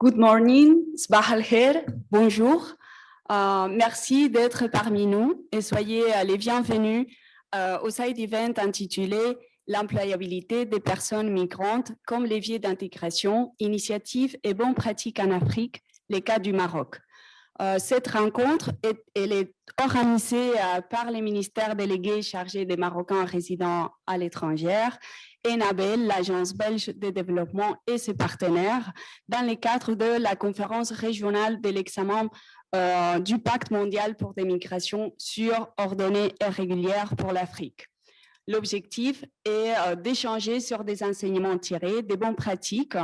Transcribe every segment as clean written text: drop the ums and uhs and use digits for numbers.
Good morning, Sbah al-Khair, bonjour. Merci d'être parmi nous et soyez les bienvenus au side event intitulé L'employabilité des personnes migrantes comme levier d'intégration, initiatives et bonnes pratiques en Afrique, les cas du Maroc. Cette rencontre elle est organisée par les ministères délégués chargés des Marocains résidant à l'étranger, ENABEL, l'Agence belge de développement et ses partenaires, dans le cadre de la conférence régionale de l'examen du Pacte mondial pour des migrations sûres, ordonnées et régulières pour l'Afrique. L'objectif est d'échanger sur des enseignements tirés, des bonnes pratiques,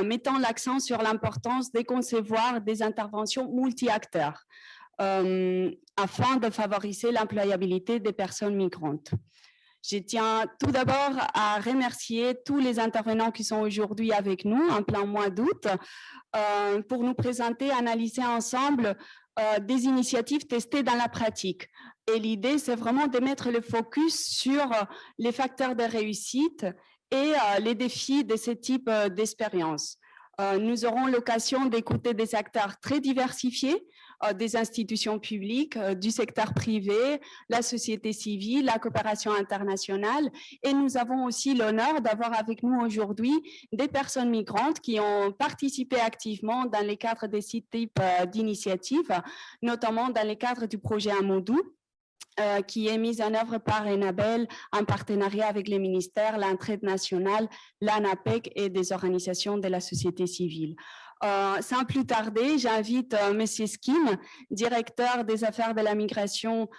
mettant l'accent sur l'importance de concevoir des interventions multi-acteurs afin de favoriser l'employabilité des personnes migrantes. Je tiens tout d'abord à remercier tous les intervenants qui sont aujourd'hui avec nous en plein mois d'août pour nous présenter, analyser ensemble des initiatives testées dans la pratique. Et l'idée, c'est vraiment de mettre le focus sur les facteurs de réussite et les défis de ce type d'expérience. Nous aurons l'occasion d'écouter des acteurs très diversifiés, des institutions publiques, du secteur privé, la société civile, la coopération internationale. Et nous avons aussi l'honneur d'avoir avec nous aujourd'hui des personnes migrantes qui ont participé activement dans les cadres de ces types d'initiatives, notamment dans les cadres du projet Amadou, qui est mise en œuvre par ENABEL en partenariat avec les ministères, l'Entraide nationale, l'ANAPEC et des organisations de la société civile. Sans plus tarder, j'invite M. Skim, directeur des affaires de la migration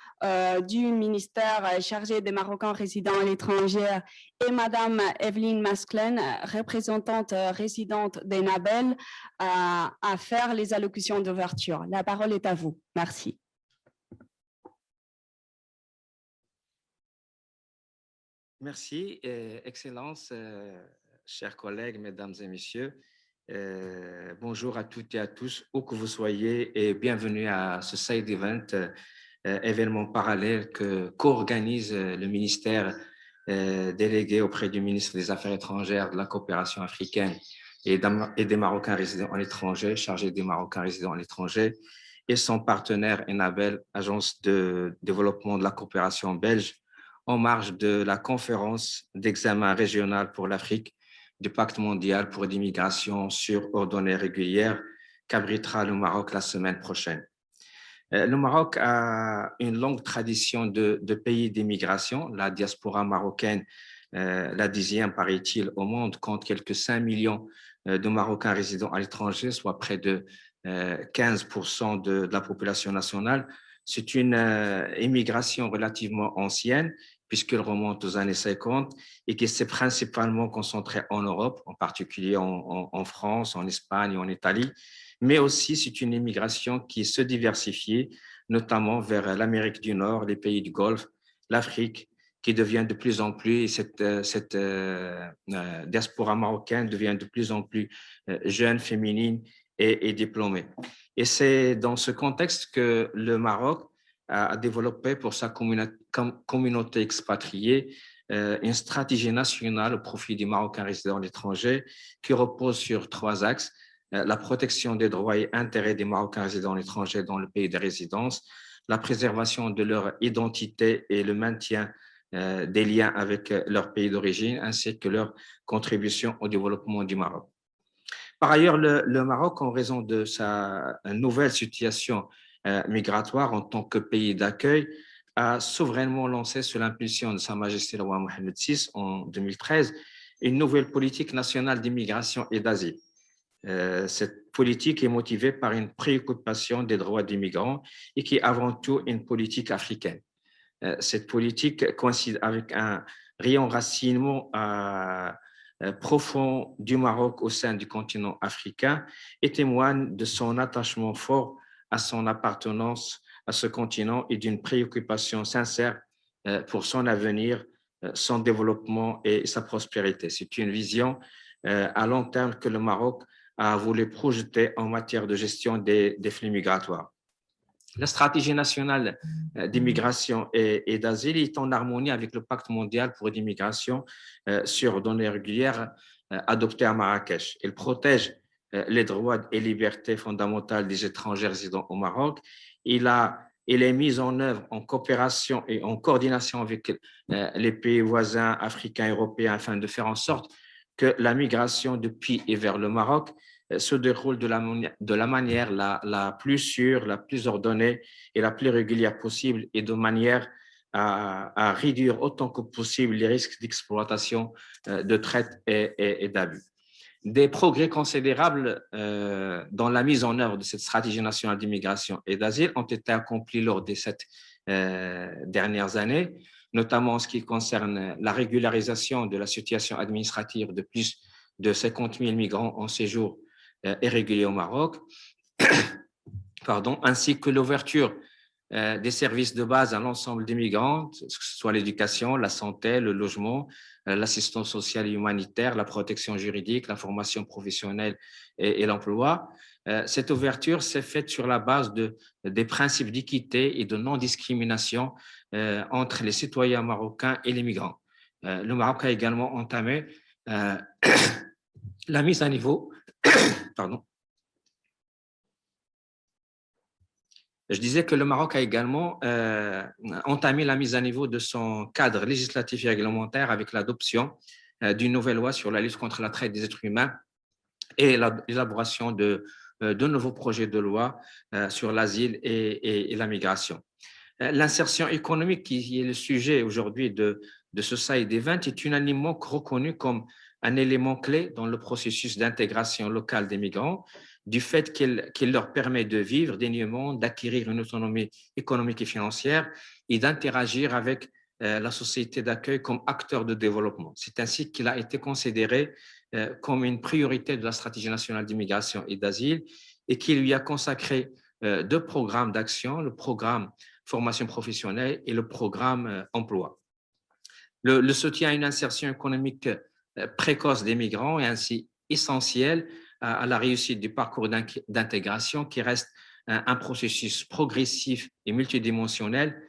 du ministère chargé des Marocains résidant à l'étranger, et Mme Evelyne Masklen, représentante résidente d'ENABEL, à faire les allocutions d'ouverture. La parole est à vous. Merci. Merci, Excellence, chers collègues, mesdames et messieurs. Bonjour à toutes et à tous, où que vous soyez, et bienvenue à ce side event, événement parallèle que co-organise le ministère délégué auprès du ministre des Affaires étrangères, de la coopération africaine et des Marocains résidant à l'étranger, chargé des Marocains résidant à l'étranger, et son partenaire ENABEL, Agence de développement de la coopération belge, en marge de la conférence d'examen régional pour l'Afrique du Pacte mondial pour des migrations sûres, ordonnées et régulières qu'abritera le Maroc la semaine prochaine. Le Maroc a une longue tradition de pays d'immigration. La diaspora marocaine, la 10e, paraît-il, au monde, compte quelques 5 millions de Marocains résidant à l'étranger, soit près de 15% de la population nationale. C'est une immigration relativement ancienne, puisqu'elle remonte aux années 50 et qui s'est principalement concentrée en Europe, en particulier en France, en Espagne, en Italie, mais aussi c'est une immigration qui se diversifie, notamment vers l'Amérique du Nord, les pays du Golfe, l'Afrique, qui devient de plus en plus, cette diaspora marocaine devient de plus en plus jeune, féminine et diplômée. Et c'est dans ce contexte que le Maroc a développé pour sa communauté expatriée une stratégie nationale au profit des Marocains résidant à l'étranger qui repose sur 3 axes: la protection des droits et intérêts des Marocains résidant à l'étranger dans le pays de résidence, la préservation de leur identité et le maintien des liens avec leur pays d'origine, ainsi que leur contribution au développement du Maroc. Par ailleurs, le Maroc, en raison de sa nouvelle situation migratoire en tant que pays d'accueil, a souverainement lancé sous l'impulsion de Sa Majesté le roi Mohamed VI en 2013 une nouvelle politique nationale d'immigration et d'asile. Cette politique est motivée par une préoccupation des droits des migrants et qui est avant tout une politique africaine. Cette politique coïncide avec un réenracinement profond du Maroc au sein du continent africain et témoigne de son attachement fort à son appartenance à ce continent et d'une préoccupation sincère pour son avenir, son développement et sa prospérité. C'est une vision à long terme que le Maroc a voulu projeter en matière de gestion des flux migratoires. La stratégie nationale d'immigration et d'asile est en harmonie avec le Pacte mondial pour l'immigration sûre, ordonnée et régulière adopté à Marrakech. Elle protège les droits et libertés fondamentales des étrangers résidant au Maroc. Il est mis en œuvre en coopération et en coordination avec les pays voisins africains et européens afin de faire en sorte que la migration depuis et vers le Maroc se déroule de la manière la plus sûre, la plus ordonnée et la plus régulière possible et de manière à réduire autant que possible les risques d'exploitation, de traite et d'abus. Des progrès considérables dans la mise en œuvre de cette stratégie nationale d'immigration et d'asile ont été accomplis lors des 7 dernières années, notamment en ce qui concerne la régularisation de la situation administrative de plus de 50 000 migrants en séjour irrégulier au Maroc, ainsi que l'ouverture des services de base à l'ensemble des migrants, que ce soit l'éducation, la santé, le logement, l'assistance sociale et humanitaire, la protection juridique, la formation professionnelle et l'emploi. Cette ouverture s'est faite sur la base des principes d'équité et de non-discrimination entre les citoyens marocains et les migrants. Le Maroc a également entamé la mise à niveau Je disais que le Maroc a également entamé la mise à niveau de son cadre législatif et réglementaire avec l'adoption d'une nouvelle loi sur la lutte contre la traite des êtres humains et l'élaboration de nouveaux projets de loi sur l'asile et la migration. L'insertion économique, qui est le sujet aujourd'hui de ce Saïd Event, est unanimement reconnu comme un élément clé dans le processus d'intégration locale des migrants, du fait qu'il leur permet de vivre dignement, d'acquérir une autonomie économique et financière et d'interagir avec la société d'accueil comme acteur de développement. C'est ainsi qu'il a été considéré comme une priorité de la stratégie nationale d'immigration et d'asile et qui lui a consacré 2 programmes d'action, le programme formation professionnelle et le programme emploi. Le soutien à une insertion économique précoce des migrants est ainsi essentiel à la réussite du parcours d'intégration qui reste un processus progressif et multidimensionnel.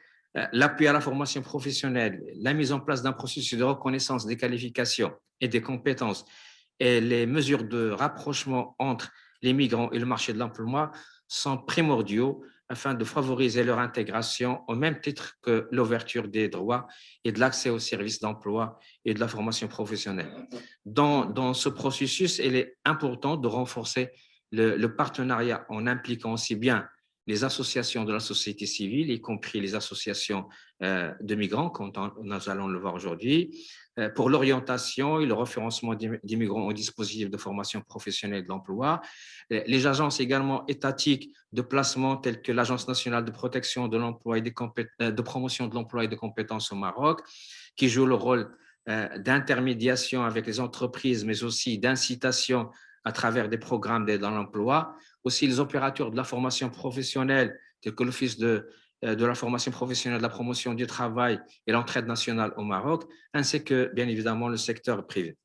L'appui à la formation professionnelle, la mise en place d'un processus de reconnaissance des qualifications et des compétences et les mesures de rapprochement entre les migrants et le marché de l'emploi sont primordiaux afin de favoriser leur intégration au même titre que l'ouverture des droits et de l'accès aux services d'emploi et de la formation professionnelle. Dans ce processus, il est important de renforcer le partenariat en impliquant aussi bien les associations de la société civile, y compris les associations de migrants, comme nous allons le voir aujourd'hui, pour l'orientation et le référencement des migrants au dispositif de formation professionnelle de l'emploi. Les agences également étatiques de placement telles que l'Agence nationale de protection de l'emploi et de promotion de l'emploi et des compétences au Maroc, qui jouent le rôle d'intermédiation avec les entreprises, mais aussi d'incitation à travers des programmes d'aide à l'emploi. Aussi les opérateurs de la formation professionnelle, tels que l'Office de la formation professionnelle, de la promotion du travail et l'entraide nationale au Maroc, ainsi que, bien évidemment, le secteur privé.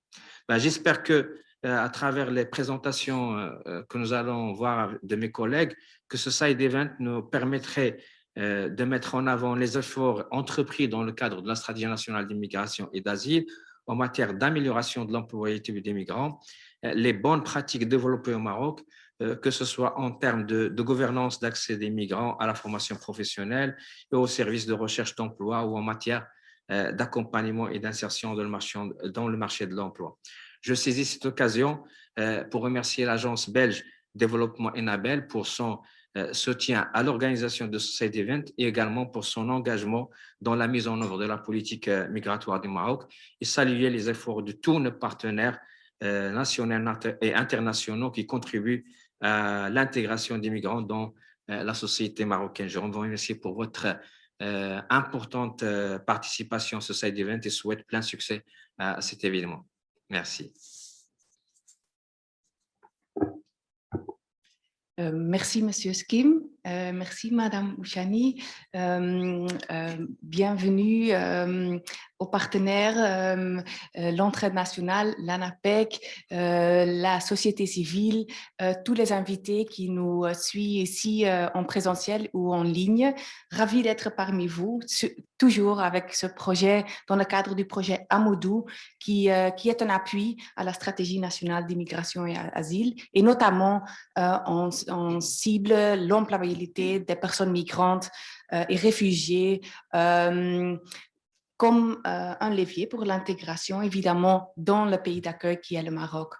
J'espère que, à travers les présentations que nous allons voir de mes collègues, que ce Side Event nous permettrait de mettre en avant les efforts entrepris dans le cadre de la stratégie nationale d'immigration et d'asile en matière d'amélioration de l'employabilité des migrants, les bonnes pratiques développées au Maroc, que ce soit en termes de gouvernance d'accès des migrants à la formation professionnelle et aux services de recherche d'emploi ou en matière d'accompagnement et d'insertion dans le marché de l'emploi. Je saisis cette occasion pour remercier l'agence belge Développement Enabel pour son soutien à l'organisation de cet événement et également pour son engagement dans la mise en œuvre de la politique migratoire du Maroc et saluer les efforts de tous nos partenaires nationaux et internationaux qui contribuent à l'intégration des migrants dans la société marocaine. Je vous remercie pour votre importante participation à ce side event et souhaite plein succès à cet événement. Merci. Merci, Monsieur Skim. Merci, Madame Ouchani. Bienvenue aux partenaires, l'Entraide nationale, l'ANAPEC, la société civile, tous les invités qui nous suivent ici en présentiel ou en ligne. Ravi d'être parmi vous, toujours avec ce projet, dans le cadre du projet Amoudou, qui est un appui à la stratégie nationale d'immigration et asile, et notamment on cible l'employabilité des personnes migrantes et réfugiées, comme un levier pour l'intégration, évidemment, dans le pays d'accueil qui est le Maroc.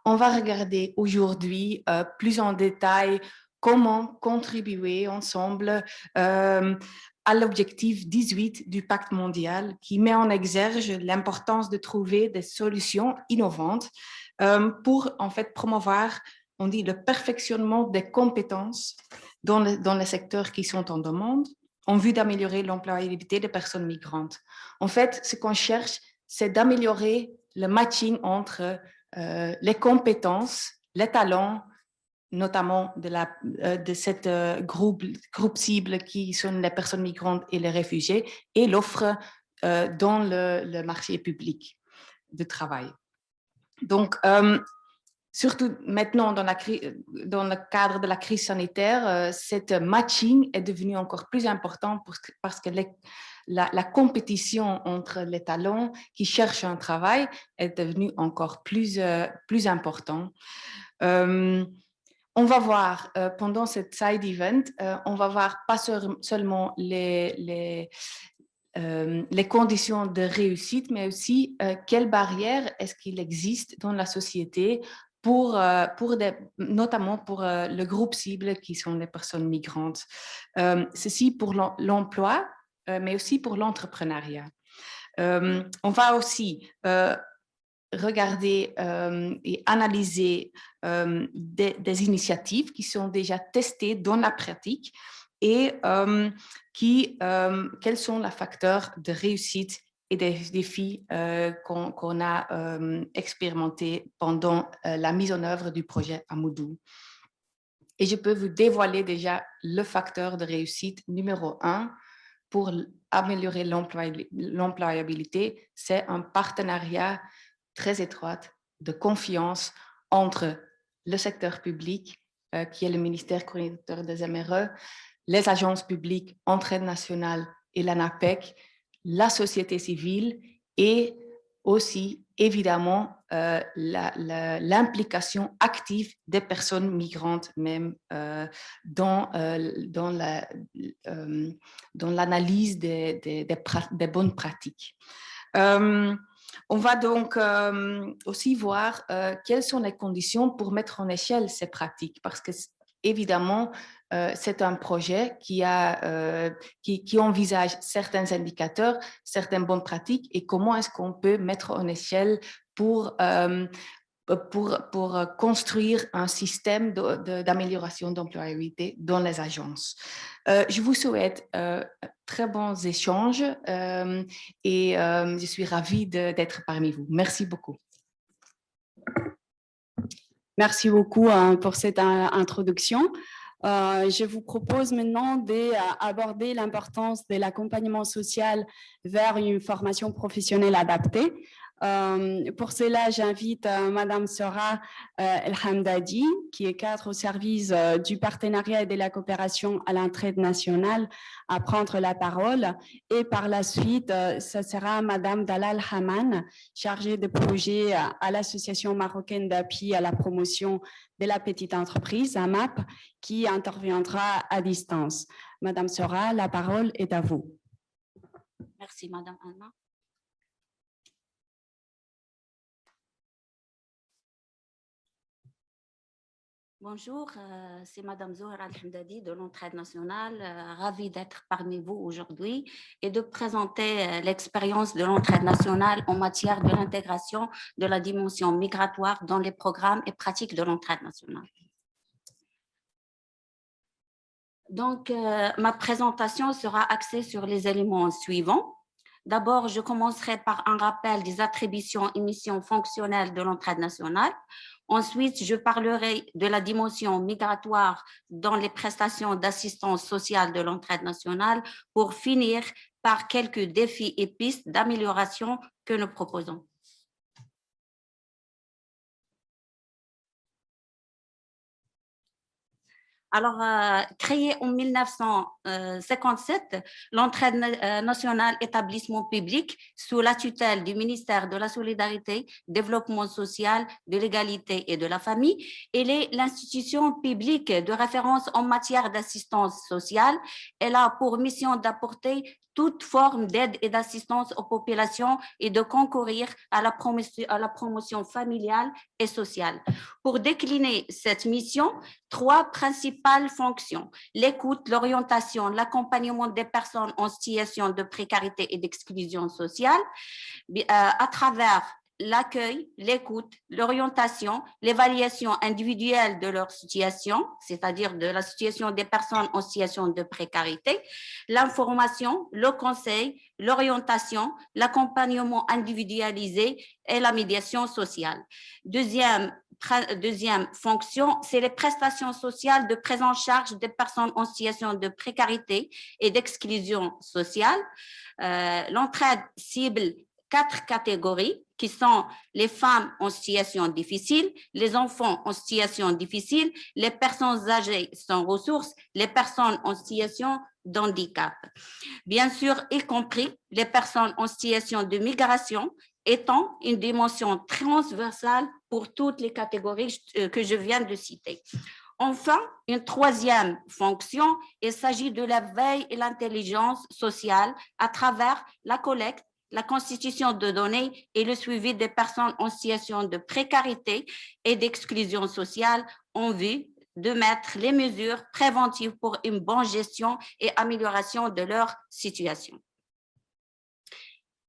On va regarder aujourd'hui plus en détail comment contribuer ensemble à l'objectif 18 du Pacte mondial qui met en exergue l'importance de trouver des solutions innovantes pour en fait promouvoir, on dit, le perfectionnement des compétences dans les secteurs qui sont en demande, en vue d'améliorer l'employabilité des personnes migrantes. En fait, ce qu'on cherche, c'est d'améliorer le matching entre les compétences, les talents, notamment de cette groupe cible qui sont les personnes migrantes et les réfugiés, et l'offre dans le marché public de travail. Donc, surtout maintenant, dans le cadre de la crise sanitaire, cette matching est devenu encore plus important parce que la compétition entre les talents qui cherchent un travail est devenue encore plus important. On va voir pendant cette side event, on va voir pas seulement les conditions de réussite, mais aussi quelles barrières est-ce qu'il existe dans la société notamment pour le groupe cible qui sont les personnes migrantes. Ceci pour l'emploi, mais aussi pour l'entrepreneuriat. On va aussi regarder et analyser des initiatives qui sont déjà testées dans la pratique et quels sont les facteurs de réussite et des défis qu'on a expérimentés pendant la mise en œuvre du projet Amoudou. Et je peux vous dévoiler déjà le facteur de réussite numéro 1 pour améliorer l'employabilité, c'est un partenariat très étroit de confiance entre le secteur public, qui est le ministère coordinateur des MRE, les agences publiques, Entraide nationale et l'ANAPEC, la société civile et aussi, évidemment, l'implication active des personnes migrantes même dans l'analyse des bonnes pratiques. On va donc aussi voir quelles sont les conditions pour mettre en échelle ces pratiques, parce que évidemment, c'est un projet qui envisage certains indicateurs, certaines bonnes pratiques et comment est-ce qu'on peut mettre en échelle pour construire un système d'amélioration d'employabilité dans les agences. Je vous souhaite très bons échanges et je suis ravie d'être parmi vous. Merci beaucoup. Merci beaucoup pour cette introduction. Je vous propose maintenant d'aborder l'importance de l'accompagnement social vers une formation professionnelle adaptée. Pour cela, j'invite Madame Sora El Hamdadi, qui est cadre au service du partenariat et de la coopération à l'entraide nationale, à prendre la parole. Et par la suite, ce sera Madame Dalal Haman, chargée de projet à l'Association marocaine d'appui à la promotion de la petite entreprise, AMAP, qui interviendra à distance. Madame Sora, la parole est à vous. Merci, Madame Anna. Bonjour, c'est Madame Zohra Al-Hamdadi de l'Entraide nationale. Ravie d'être parmi vous aujourd'hui et de présenter l'expérience de l'Entraide nationale en matière de l'intégration de la dimension migratoire dans les programmes et pratiques de l'Entraide nationale. Donc, ma présentation sera axée sur les éléments suivants. D'abord, je commencerai par un rappel des attributions et missions fonctionnelles de l'entraide nationale. Ensuite, je parlerai de la dimension migratoire dans les prestations d'assistance sociale de l'entraide nationale pour finir par quelques défis et pistes d'amélioration que nous proposons. Alors, créée en 1957, l'entraide nationale établissement public sous la tutelle du ministère de la Solidarité, Développement social, de l'égalité et de la famille. Elle est l'institution publique de référence en matière d'assistance sociale. Elle a pour mission d'apporter toute forme d'aide et d'assistance aux populations et de concourir à la promotion familiale et sociale. Pour décliner cette mission, 3 principales fonctions: l'écoute, l'orientation, l'accompagnement des personnes en situation de précarité et d'exclusion sociale à travers l'accueil, l'écoute, l'orientation, l'évaluation individuelle de leur situation, c'est-à-dire de la situation des personnes en situation de précarité, l'information, le conseil, l'orientation, l'accompagnement individualisé et la médiation sociale. Deuxième fonction, c'est les prestations sociales de prise en charge des personnes en situation de précarité et d'exclusion sociale. L'entraide cible 4 catégories qui sont les femmes en situation difficile, les enfants en situation difficile, les personnes âgées sans ressources, les personnes en situation de handicap. Bien sûr, y compris les personnes en situation de migration, étant une dimension transversale pour toutes les catégories que je viens de citer. Enfin, une troisième fonction, il s'agit de la veille et l'intelligence sociale à travers la collecte, la constitution de données et le suivi des personnes en situation de précarité et d'exclusion sociale en vue de mettre les mesures préventives pour une bonne gestion et amélioration de leur situation.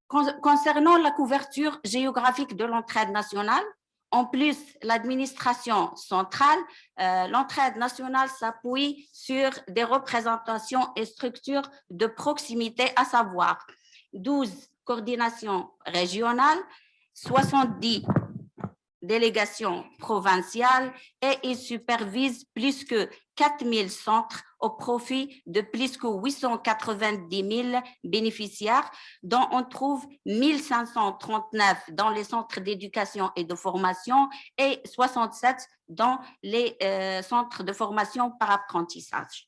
Concernant la couverture géographique de l'entraide nationale, en plus, l'administration centrale, l'entraide nationale s'appuie sur des représentations et structures de proximité, à savoir 12 coordinations régionales, 70 délégations provinciales et il supervise plus que 4000 centres au profit de plus que 890 000 bénéficiaires, dont on trouve 1539 dans les centres d'éducation et de formation et 67 dans les centres de formation par apprentissage.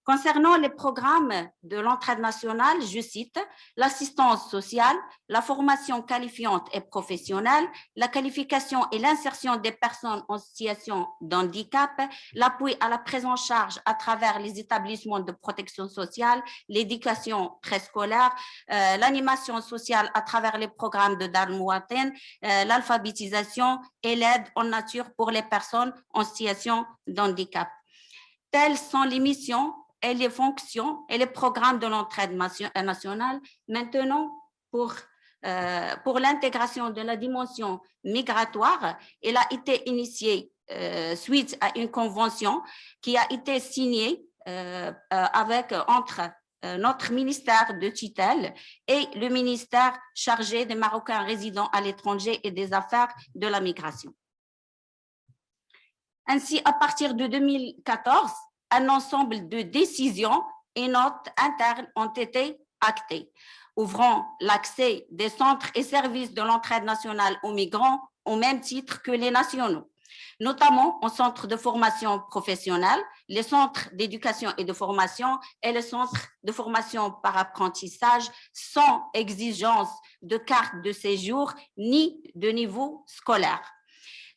Concernant les programmes de l'entraide nationale, je cite l'assistance sociale, la formation qualifiante et professionnelle, la qualification et l'insertion des personnes en situation de handicap, l'appui à la prise en charge à travers les établissements de protection sociale, l'éducation préscolaire, l'animation sociale à travers les programmes de Dar Mouaten, l'alphabétisation et l'aide en nature pour les personnes en situation de handicap. Telles sont les missions et les fonctions et les programmes de l'entraide nationale. Maintenant, pour l'intégration de la dimension migratoire, elle a été initiée suite à une convention qui a été signée entre notre ministère de tutelle et le ministère chargé des Marocains résidant à l'étranger et des affaires de la migration. Ainsi, à partir de 2014, un ensemble de décisions et notes internes ont été actées, ouvrant l'accès des centres et services de l'entraide nationale aux migrants au même titre que les nationaux, notamment aux centres de formation professionnelle, les centres d'éducation et de formation et les centres de formation par apprentissage sans exigence de carte de séjour ni de niveau scolaire.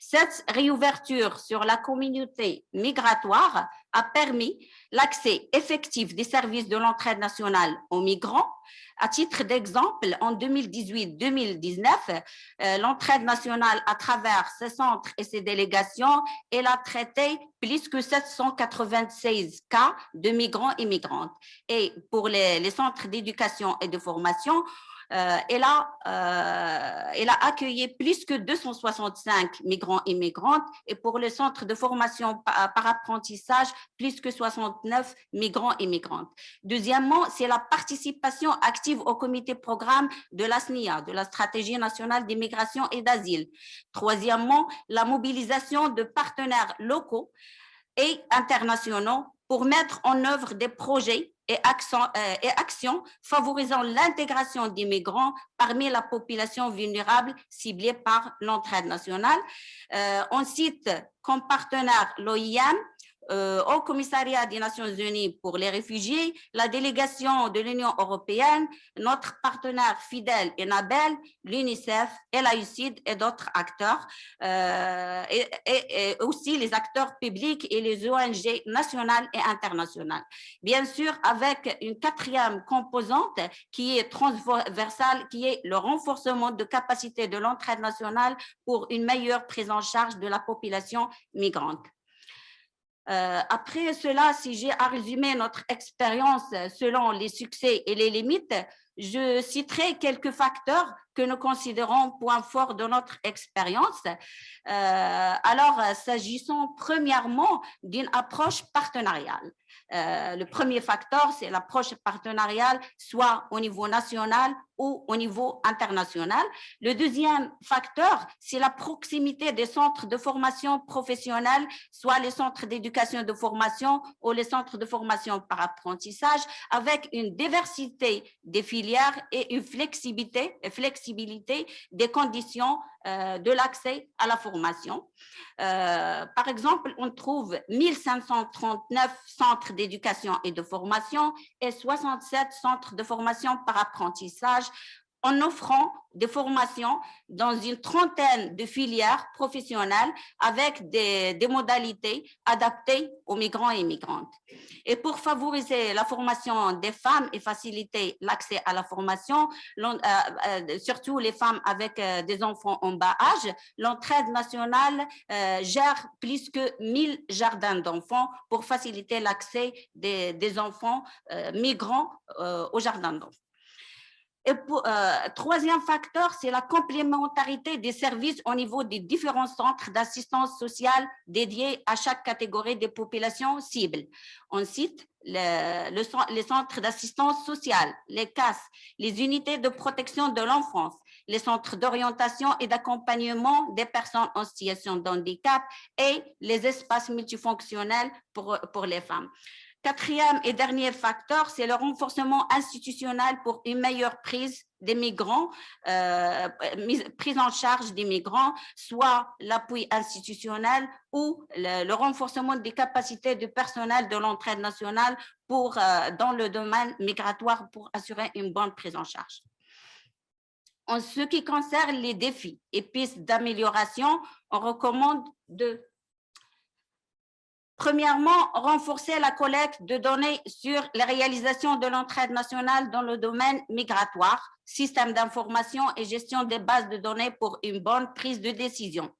Cette réouverture sur la communauté migratoire a permis l'accès effectif des services de l'entraide nationale aux migrants. À titre d'exemple, en 2018-2019, l'entraide nationale, à travers ses centres et ses délégations, elle a traité plus que 796 cas de migrants et migrantes. Et pour les centres d'éducation et de formation, Elle a accueilli plus que 265 migrants et migrantes, et pour le centre de formation par apprentissage, plus que 69 migrants et migrantes. Deuxièmement, c'est la participation active au comité programme de la SNIA, de la Stratégie nationale d'immigration et d'asile. Troisièmement, la mobilisation de partenaires locaux et internationaux pour mettre en œuvre des projets et actions favorisant l'intégration des migrants parmi la population vulnérable ciblée par l'entraide nationale. On cite comme partenaire l'OIM, au commissariat des Nations Unies pour les réfugiés, la délégation de l'Union européenne, notre partenaire fidèle Enabel, l'UNICEF et l'AUCID et d'autres acteurs, et aussi les acteurs publics et les ONG nationales et internationales. Bien sûr, avec une quatrième composante qui est transversale, qui est le renforcement de capacité de l'entraide nationale pour une meilleure prise en charge de la population migrante. Après cela, si j'ai à résumer notre expérience selon les succès et les limites, je citerai quelques facteurs que nous considérons points forts de notre expérience. Alors, s'agissant premièrement d'une approche partenariale. Le premier facteur, c'est l'approche partenariale, soit au niveau national ou au niveau international. Le deuxième facteur, c'est la proximité des centres de formation professionnelle, soit les centres d'éducation de formation ou les centres de formation par apprentissage, avec une diversité des filières et une flexibilité des conditions de l'accès à la formation. Par exemple, on trouve 1539 centres d'éducation et de formation et 67 centres de formation par apprentissage, en offrant des formations dans une trentaine de filières professionnelles avec des modalités adaptées aux migrants et migrantes. Et pour favoriser la formation des femmes et faciliter l'accès à la formation, surtout les femmes avec des enfants en bas âge, l'entraide nationale gère plus que 1000 jardins d'enfants pour faciliter l'accès des enfants migrants aux jardins d'enfants. Et troisième facteur, c'est la complémentarité des services au niveau des différents centres d'assistance sociale dédiés à chaque catégorie des populations cibles. On cite les centres d'assistance sociale, les CAS, les unités de protection de l'enfance, les centres d'orientation et d'accompagnement des personnes en situation de handicap et les espaces multifonctionnels pour les femmes. Quatrième et dernier facteur, c'est le renforcement institutionnel pour une meilleure prise des migrants, prise en charge des migrants, soit l'appui institutionnel ou le renforcement des capacités du personnel de l'entraide nationale dans le domaine migratoire pour assurer une bonne prise en charge. En ce qui concerne les défis et pistes d'amélioration, on recommande de premièrement, renforcer la collecte de données sur la réalisation de l'entraide nationale dans le domaine migratoire, système d'information et gestion des bases de données pour une bonne prise de décision.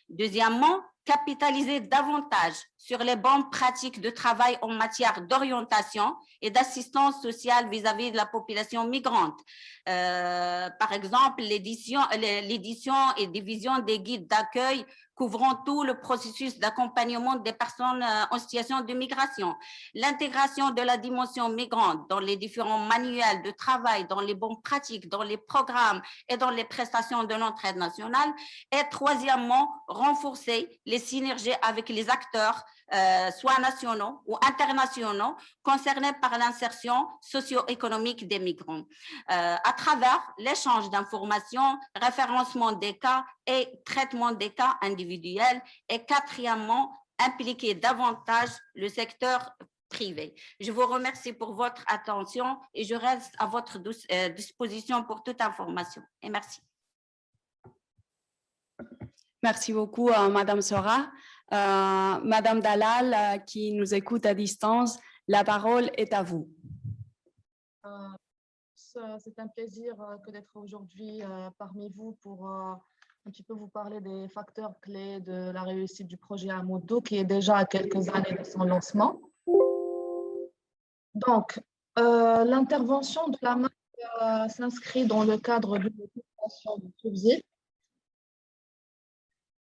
Deuxièmement, capitaliser davantage sur les bonnes pratiques de travail en matière d'orientation et d'assistance sociale vis-à-vis de la population migrante. Par exemple, l'édition et division des guides d'accueil couvrant tout le processus d'accompagnement des personnes en situation de migration, l'intégration de la dimension migrante dans les différents manuels de travail, dans les bonnes pratiques, dans les programmes et dans les prestations de l'entraide nationale. Et troisièmement, renforcer les synergies avec les acteurs, soit nationaux ou internationaux, concernés par l'insertion socio-économique des migrants, à travers l'échange d'informations, référencement des cas et traitement des cas individuels. Et quatrièmement, impliquer davantage le secteur privé. Je vous remercie pour votre attention et je reste à votre disposition pour toute information. Et merci. Merci beaucoup, Madame Sora. Madame Dalal, qui nous écoute à distance, la parole est à vous. C'est un plaisir que d'être aujourd'hui parmi vous pour un petit peu vous parler des facteurs clés de la réussite du projet Amodo, qui est déjà à quelques années de son lancement. Donc, l'intervention de la main s'inscrit dans le cadre d'une convention de subside.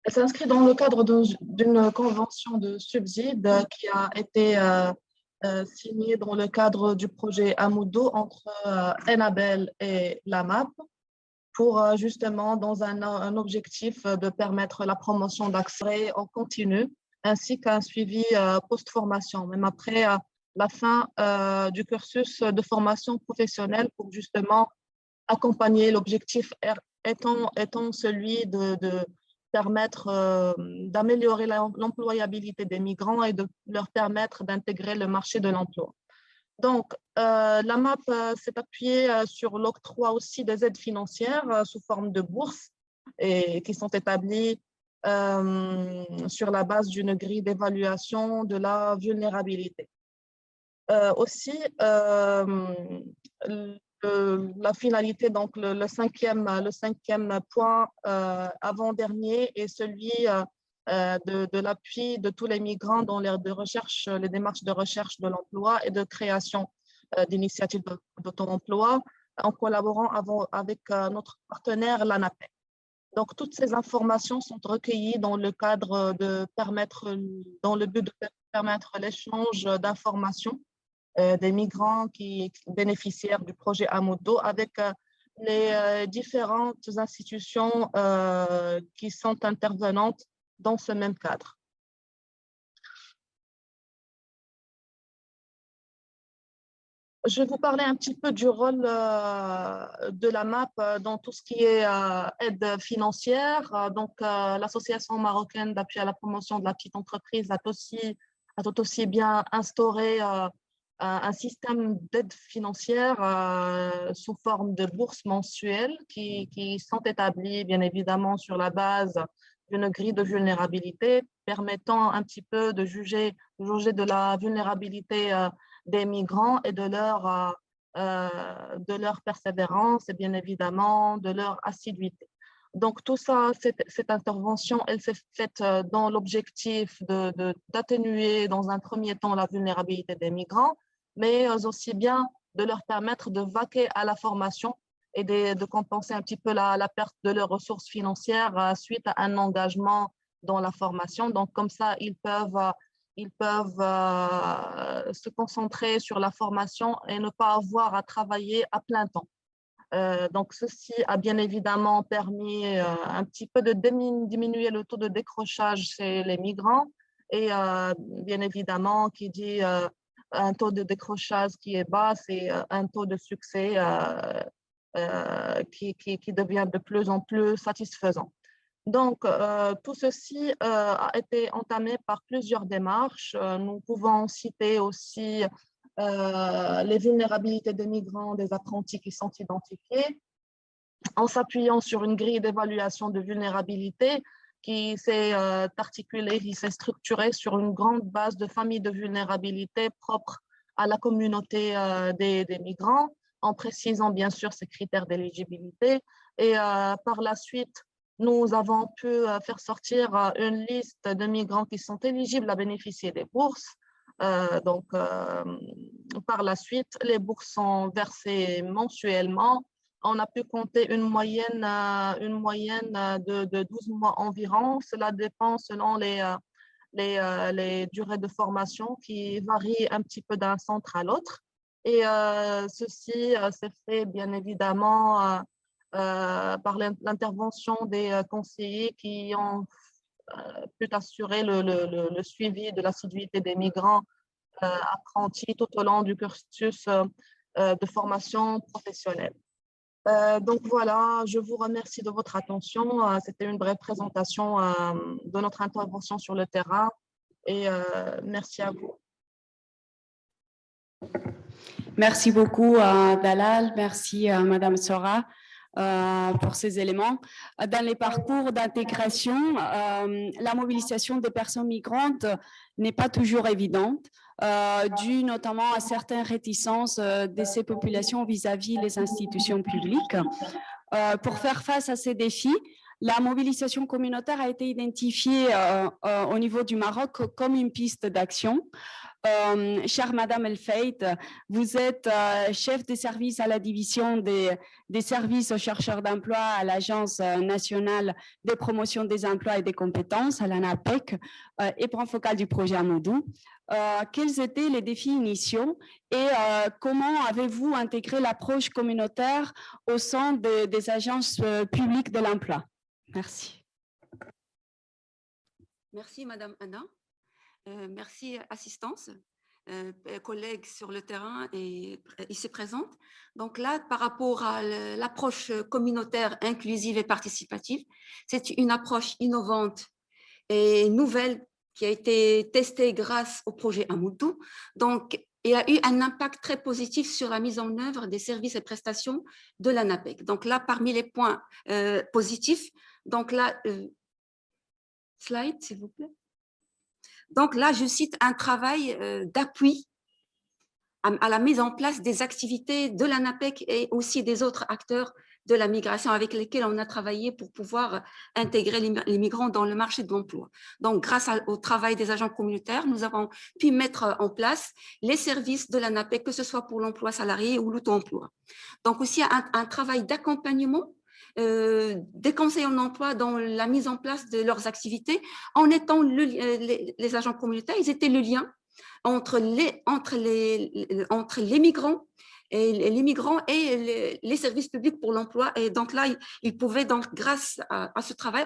Elle s'inscrit dans le cadre d'une convention de subside qui a été signée dans le cadre du projet Amudo entre Enabel et l'AMAP pour justement dans un objectif de permettre la promotion d'accès en continu ainsi qu'un suivi post-formation, même après la fin du cursus de formation professionnelle pour justement accompagner l'objectif étant celui de permettre d'améliorer l'employabilité des migrants et de leur permettre d'intégrer le marché de l'emploi. Donc, la MAP s'est appuyée sur l'octroi aussi des aides financières sous forme de bourses et qui sont établies sur la base d'une grille d'évaluation de la vulnérabilité. Aussi, la finalité, donc le cinquième point avant-dernier est celui de l'appui de tous les migrants dans les démarches de recherche de l'emploi et de création d'initiatives d'auto-emploi en collaborant avec notre partenaire, l'ANAPEC. Donc, toutes ces informations sont recueillies dans le cadre dans le but de permettre l'échange d'informations des migrants bénéficiaires du projet Amudo avec les différentes institutions qui sont intervenantes dans ce même cadre. Je vais vous parler un petit peu du rôle de la MAP dans tout ce qui est aide financière. Donc, l'Association marocaine d'appui à la promotion de la petite entreprise a tout aussi bien instauré un système d'aide financière sous forme de bourses mensuelles qui sont établies bien évidemment sur la base d'une grille de vulnérabilité permettant un petit peu de juger de la vulnérabilité des migrants et de leur persévérance et bien évidemment de leur assiduité. Donc tout ça, cette intervention, elle s'est faite dans l'objectif d'atténuer dans un premier temps la vulnérabilité des migrants, mais aussi bien de leur permettre de vaquer à la formation et de compenser un petit peu la perte de leurs ressources financières suite à un engagement dans la formation. Donc comme ça, ils peuvent se concentrer sur la formation et ne pas avoir à travailler à plein temps. Donc, ceci a bien évidemment permis un petit peu de diminuer le taux de décrochage chez les migrants et bien évidemment, qui dit un taux de décrochage qui est bas, c'est un taux de succès qui devient de plus en plus satisfaisant. Donc, tout ceci a été entamé par plusieurs démarches. Nous pouvons citer aussi les vulnérabilités des migrants, des apprentis qui sont identifiés, en s'appuyant sur une grille d'évaluation de vulnérabilité qui s'est articulée, qui s'est structurée sur une grande base de familles de vulnérabilité propres à la communauté des migrants, en précisant bien sûr ces critères d'éligibilité. Et par la suite, nous avons pu faire sortir une liste de migrants qui sont éligibles à bénéficier des bourses. Par la suite, les bourses sont versées mensuellement. On a pu compter une moyenne de 12 mois environ. Cela dépend selon les durées de formation qui varient un petit peu d'un centre à l'autre. Et ceci s'est fait bien évidemment par l'intervention des conseillers qui ont pu assurer le suivi de l'assiduité des migrants apprentis tout au long du cursus de formation professionnelle. Donc voilà, je vous remercie de votre attention. C'était une brève présentation de notre intervention sur le terrain et merci à vous. Merci beaucoup, Dalal. Merci, Madame Sora, pour ces éléments. Dans les parcours d'intégration, la mobilisation des personnes migrantes n'est pas toujours évidente, due notamment à certaines réticences de ces populations vis-à-vis des institutions publiques. Pour faire face à ces défis, la mobilisation communautaire a été identifiée au niveau du Maroc comme une piste d'action. Chère Madame El Feit, vous êtes chef de service à la division des services aux chercheurs d'emploi à l'Agence nationale de promotion des emplois et des compétences, à l'ANAPEC, et point focal du projet Amoudou. Quels étaient les défis initiaux et comment avez-vous intégré l'approche communautaire au sein des agences publiques de l'emploi? Merci. Merci Madame Anna. Merci assistance, collègues sur le terrain et ici présentes. Donc là, par rapport à l'approche communautaire inclusive et participative, c'est une approche innovante et nouvelle qui a été testée grâce au projet Amoudou. Donc, il a eu un impact très positif sur la mise en œuvre des services et prestations de l'ANAPEC. Donc là, parmi les points positifs, donc là, slide s'il vous plaît. Donc là, je cite un travail d'appui à la mise en place des activités de l'ANAPEC et aussi des autres acteurs de la migration avec lesquels on a travaillé pour pouvoir intégrer les migrants dans le marché de l'emploi. Donc, grâce au travail des agents communautaires, nous avons pu mettre en place les services de l'ANAPEC, que ce soit pour l'emploi salarié ou l'auto-emploi. Donc, aussi un travail d'accompagnement des conseillers en emploi dans la mise en place de leurs activités, en étant les agents communautaires, ils étaient le lien entre les migrants et les services publics pour l'emploi. Et donc là, ils pouvaient, donc, grâce à ce travail,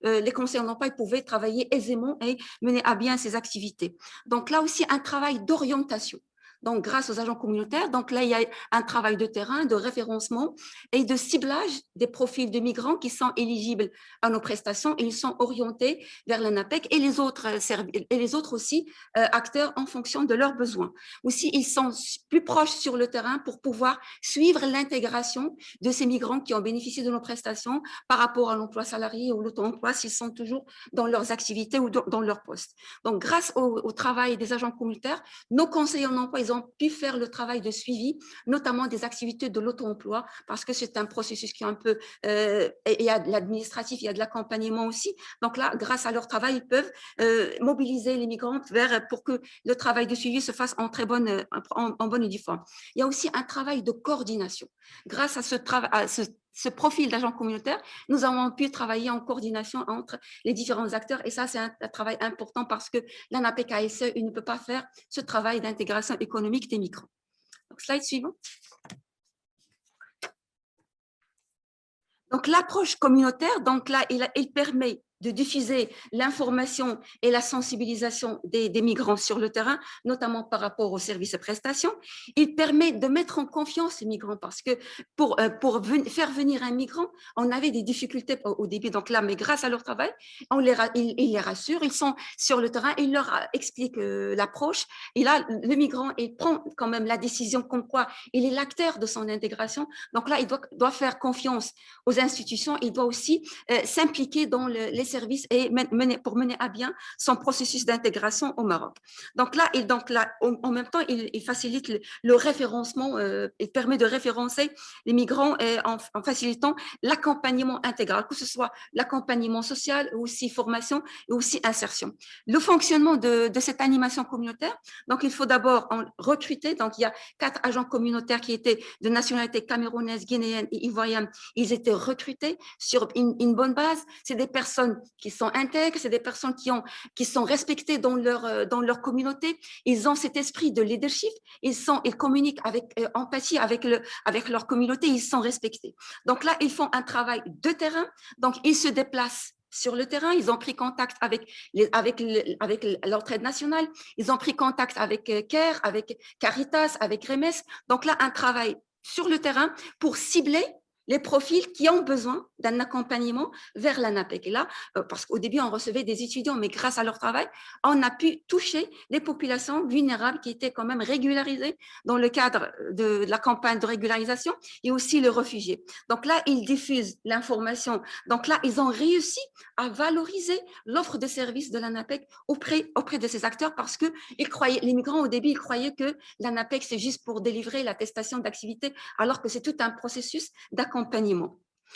les conseillers en emploi, ils pouvaient travailler aisément et mener à bien ces activités. Donc là aussi, un travail d'orientation. Donc, grâce aux agents communautaires, donc là, il y a un travail de terrain, de référencement et de ciblage des profils de migrants qui sont éligibles à nos prestations et ils sont orientés vers l'ANAPEC et les autres aussi acteurs en fonction de leurs besoins. Aussi, ils sont plus proches sur le terrain pour pouvoir suivre l'intégration de ces migrants qui ont bénéficié de nos prestations par rapport à l'emploi salarié ou l'auto-emploi s'ils sont toujours dans leurs activités ou dans leur poste. Donc, grâce au travail des agents communautaires, nos conseillers en emploi, ils ont pu faire le travail de suivi, notamment des activités de l'auto-emploi, parce que c'est un processus qui est un peu, il y a de l'administratif, il y a de l'accompagnement aussi. Donc là, grâce à leur travail, ils peuvent mobiliser les migrants pour que le travail de suivi se fasse en bonne et due forme. Il y a aussi un travail de coordination. Grâce à ce profil d'agent communautaire, nous avons pu travailler en coordination entre les différents acteurs et ça, c'est un travail important parce que l'ANAPEC-ASE ne peut pas faire ce travail d'intégration économique des migrants. Donc, slide suivant. Donc, l'approche communautaire, donc là, il permet de diffuser l'information et la sensibilisation des migrants sur le terrain, notamment par rapport aux services et prestations. Il permet de mettre en confiance les migrants parce que pour faire venir un migrant, on avait des difficultés au début. Donc là, mais grâce à leur travail, ils les rassurent, ils sont sur le terrain, ils leur expliquent l'approche. Et là, le migrant, il prend quand même la décision comme quoi il est l'acteur de son intégration. Donc là, il doit faire confiance aux institutions, il doit aussi s'impliquer dans les services et pour mener à bien son processus d'intégration au Maroc. Donc là, en même temps, il facilite le référencement, il permet de référencer les migrants en facilitant l'accompagnement intégral, que ce soit l'accompagnement social, aussi formation et aussi insertion. Le fonctionnement de cette animation communautaire, donc il faut d'abord recruter, donc il y a 4 agents communautaires qui étaient de nationalité camerounaise, guinéenne et ivoirienne, ils étaient recrutés sur une bonne base, c'est des personnes qui sont intègres, c'est des personnes qui sont respectées dans leur communauté, ils ont cet esprit de leadership, ils communiquent avec empathie avec leur communauté, ils sont respectés. Donc là, ils font un travail de terrain, donc ils se déplacent sur le terrain, ils ont pris contact avec l'entraide nationale, ils ont pris contact avec CARE, avec Caritas, avec REMES, donc là, un travail sur le terrain pour cibler les profils qui ont besoin d'un accompagnement vers l'ANAPEC. Et là, parce qu'au début, on recevait des étudiants, mais grâce à leur travail, on a pu toucher les populations vulnérables qui étaient quand même régularisées dans le cadre de la campagne de régularisation et aussi les réfugiés. Donc là, ils diffusent l'information. Donc là, ils ont réussi à valoriser l'offre de services de l'ANAPEC auprès de ces acteurs parce que les migrants, au début, ils croyaient que l'ANAPEC, c'est juste pour délivrer l'attestation d'activité, alors que c'est tout un processus d'accompagnement.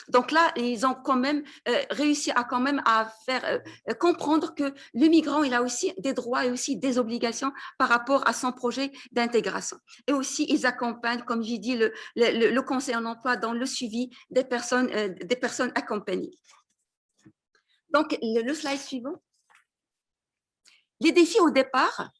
Donc là, ils ont quand même réussi à faire comprendre que le migrant, il a aussi des droits et aussi des obligations par rapport à son projet d'intégration. Et aussi, ils accompagnent, comme j'ai dit, le conseil en emploi dans le suivi des personnes accompagnées. Donc, le slide suivant. Les défis au départ,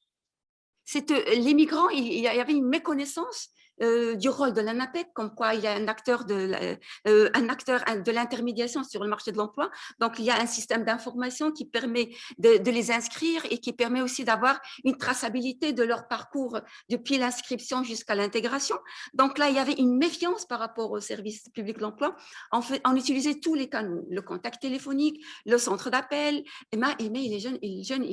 c'est les migrants, il y avait une méconnaissance du rôle de l'ANAPEC, comme quoi il y a un acteur de l'intermédiation sur le marché de l'emploi. Donc, il y a un système d'information qui permet de les inscrire et qui permet aussi d'avoir une traçabilité de leur parcours depuis l'inscription jusqu'à l'intégration. Donc là, il y avait une méfiance par rapport au service public de l'emploi. On utilisait tous les canaux, le contact téléphonique, le centre d'appel. Mais les jeunes,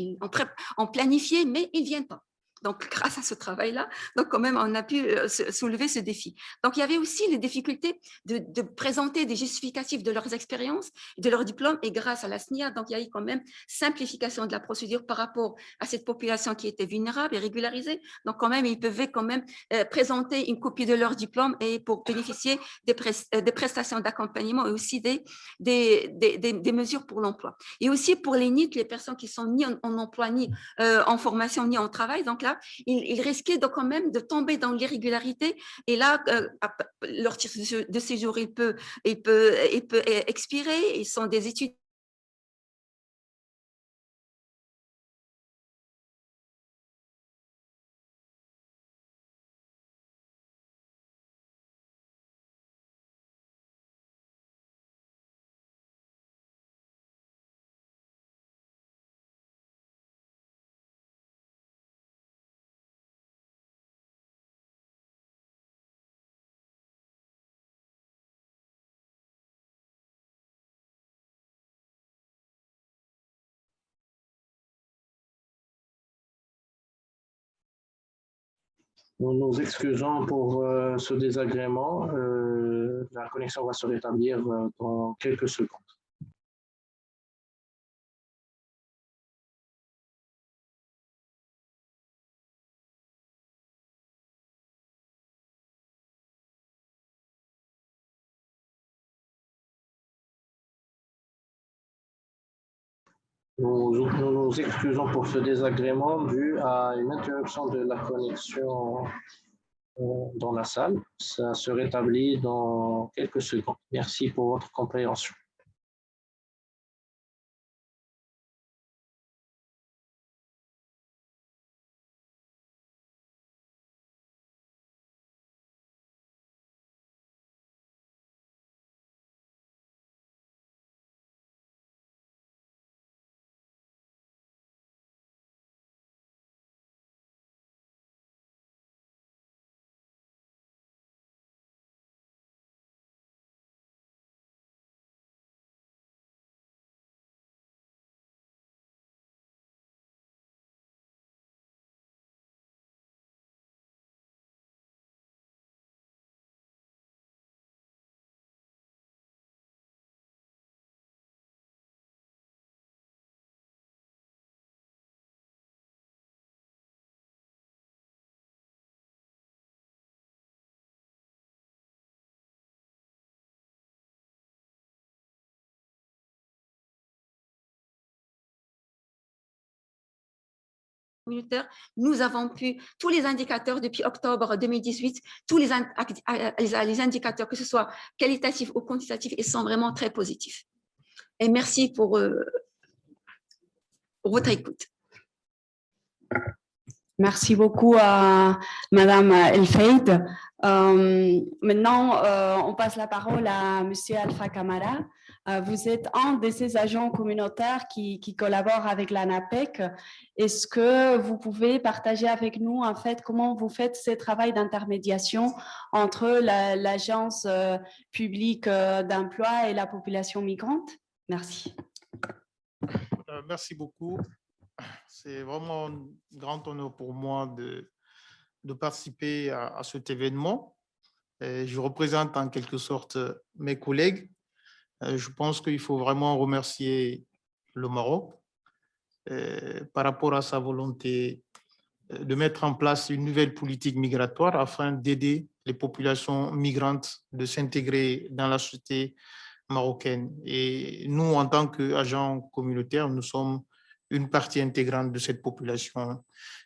on planifiait, mais ils ne viennent pas. Donc, grâce à ce travail-là, donc quand même, on a pu soulever ce défi. Donc, il y avait aussi les difficultés de présenter des justificatifs de leurs expériences, de leurs diplômes, et grâce à la SNIA, donc il y a eu quand même simplification de la procédure par rapport à cette population qui était vulnérable et régularisée. Donc, quand même, ils pouvaient quand même présenter une copie de leur diplôme et pour bénéficier des prestations d'accompagnement et aussi des mesures pour l'emploi. Et aussi pour les NEET, les personnes qui sont ni en emploi, ni en formation, ni en travail. Donc là, ils risquaient quand même de tomber dans l'irrégularité. Et là, leur titre de séjour, il peut expirer. Ils sont des étudiants. Nous nous excusons pour ce désagrément. La connexion va se rétablir dans quelques secondes. Nous nous excusons pour ce désagrément dû à une interruption de la connexion dans la salle. Ça se rétablit dans quelques secondes. Merci pour votre compréhension. Nous avons pu, tous les indicateurs depuis octobre 2018, tous les indicateurs, que ce soit qualitatifs ou quantitatifs, ils sont vraiment très positifs. Et merci pour votre écoute. Merci beaucoup à Madame El-Feid. Maintenant, on passe la parole à Monsieur Alpha Camara. Vous êtes un de ces agents communautaires qui collaborent avec l'ANAPEC. Est-ce que vous pouvez partager avec nous, en fait, comment vous faites ce travail d'intermédiation entre l'agence publique d'emploi et la population migrante? Merci. Merci beaucoup. C'est vraiment un grand honneur pour moi de participer à cet événement. Et je représente en quelque sorte mes collègues. Je pense qu'il faut vraiment remercier le Maroc par rapport à sa volonté de mettre en place une nouvelle politique migratoire afin d'aider les populations migrantes de s'intégrer dans la société marocaine. Et nous, en tant qu'agents communautaires, nous sommes une partie intégrante de cette population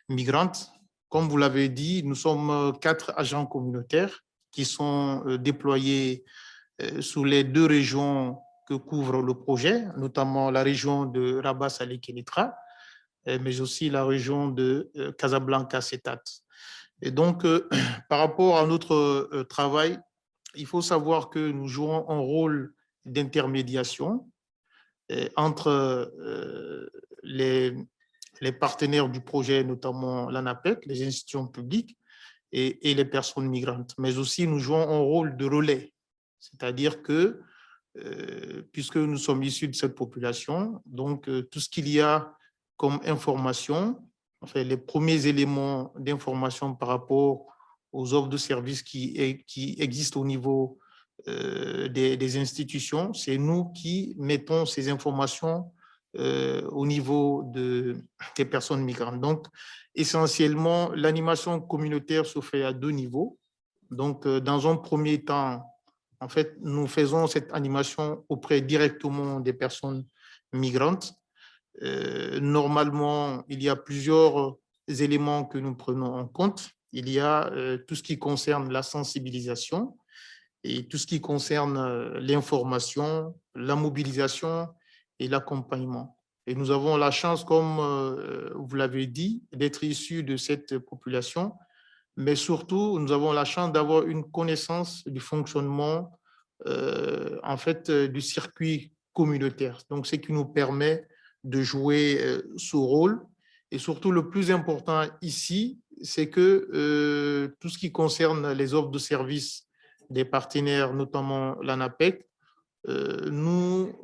migrante. Comme vous l'avez dit, nous sommes 4 agents communautaires qui sont déployés sous les 2 régions que couvre le projet, notamment la région de Rabat Salé Kénitra, mais aussi la région de Casablanca Setat. Et donc, par rapport à notre travail, il faut savoir que nous jouons un rôle d'intermédiation entre les partenaires du projet, notamment l'ANAPEC, les institutions publiques et les personnes migrantes. Mais aussi, nous jouons un rôle de relais, c'est-à-dire que, puisque nous sommes issus de cette population, donc tout ce qu'il y a comme information, enfin, les premiers éléments d'information par rapport aux offres de services qui existent au niveau des institutions, c'est nous qui mettons ces informations au niveau des personnes migrantes. Donc, essentiellement, l'animation communautaire se fait à 2 niveaux. Donc, dans un premier temps, en fait, nous faisons cette animation auprès directement des personnes migrantes. Normalement, il y a plusieurs éléments que nous prenons en compte. Il y a tout ce qui concerne la sensibilisation et tout ce qui concerne l'information, la mobilisation et l'accompagnement. Et nous avons la chance, comme vous l'avez dit, d'être issus de cette population, mais surtout, nous avons la chance d'avoir une connaissance du fonctionnement en fait, du circuit communautaire. Donc, ce qui nous permet de jouer ce rôle. Et surtout, le plus important ici, c'est que tout ce qui concerne les offres de services des partenaires, notamment l'ANAPEC, nous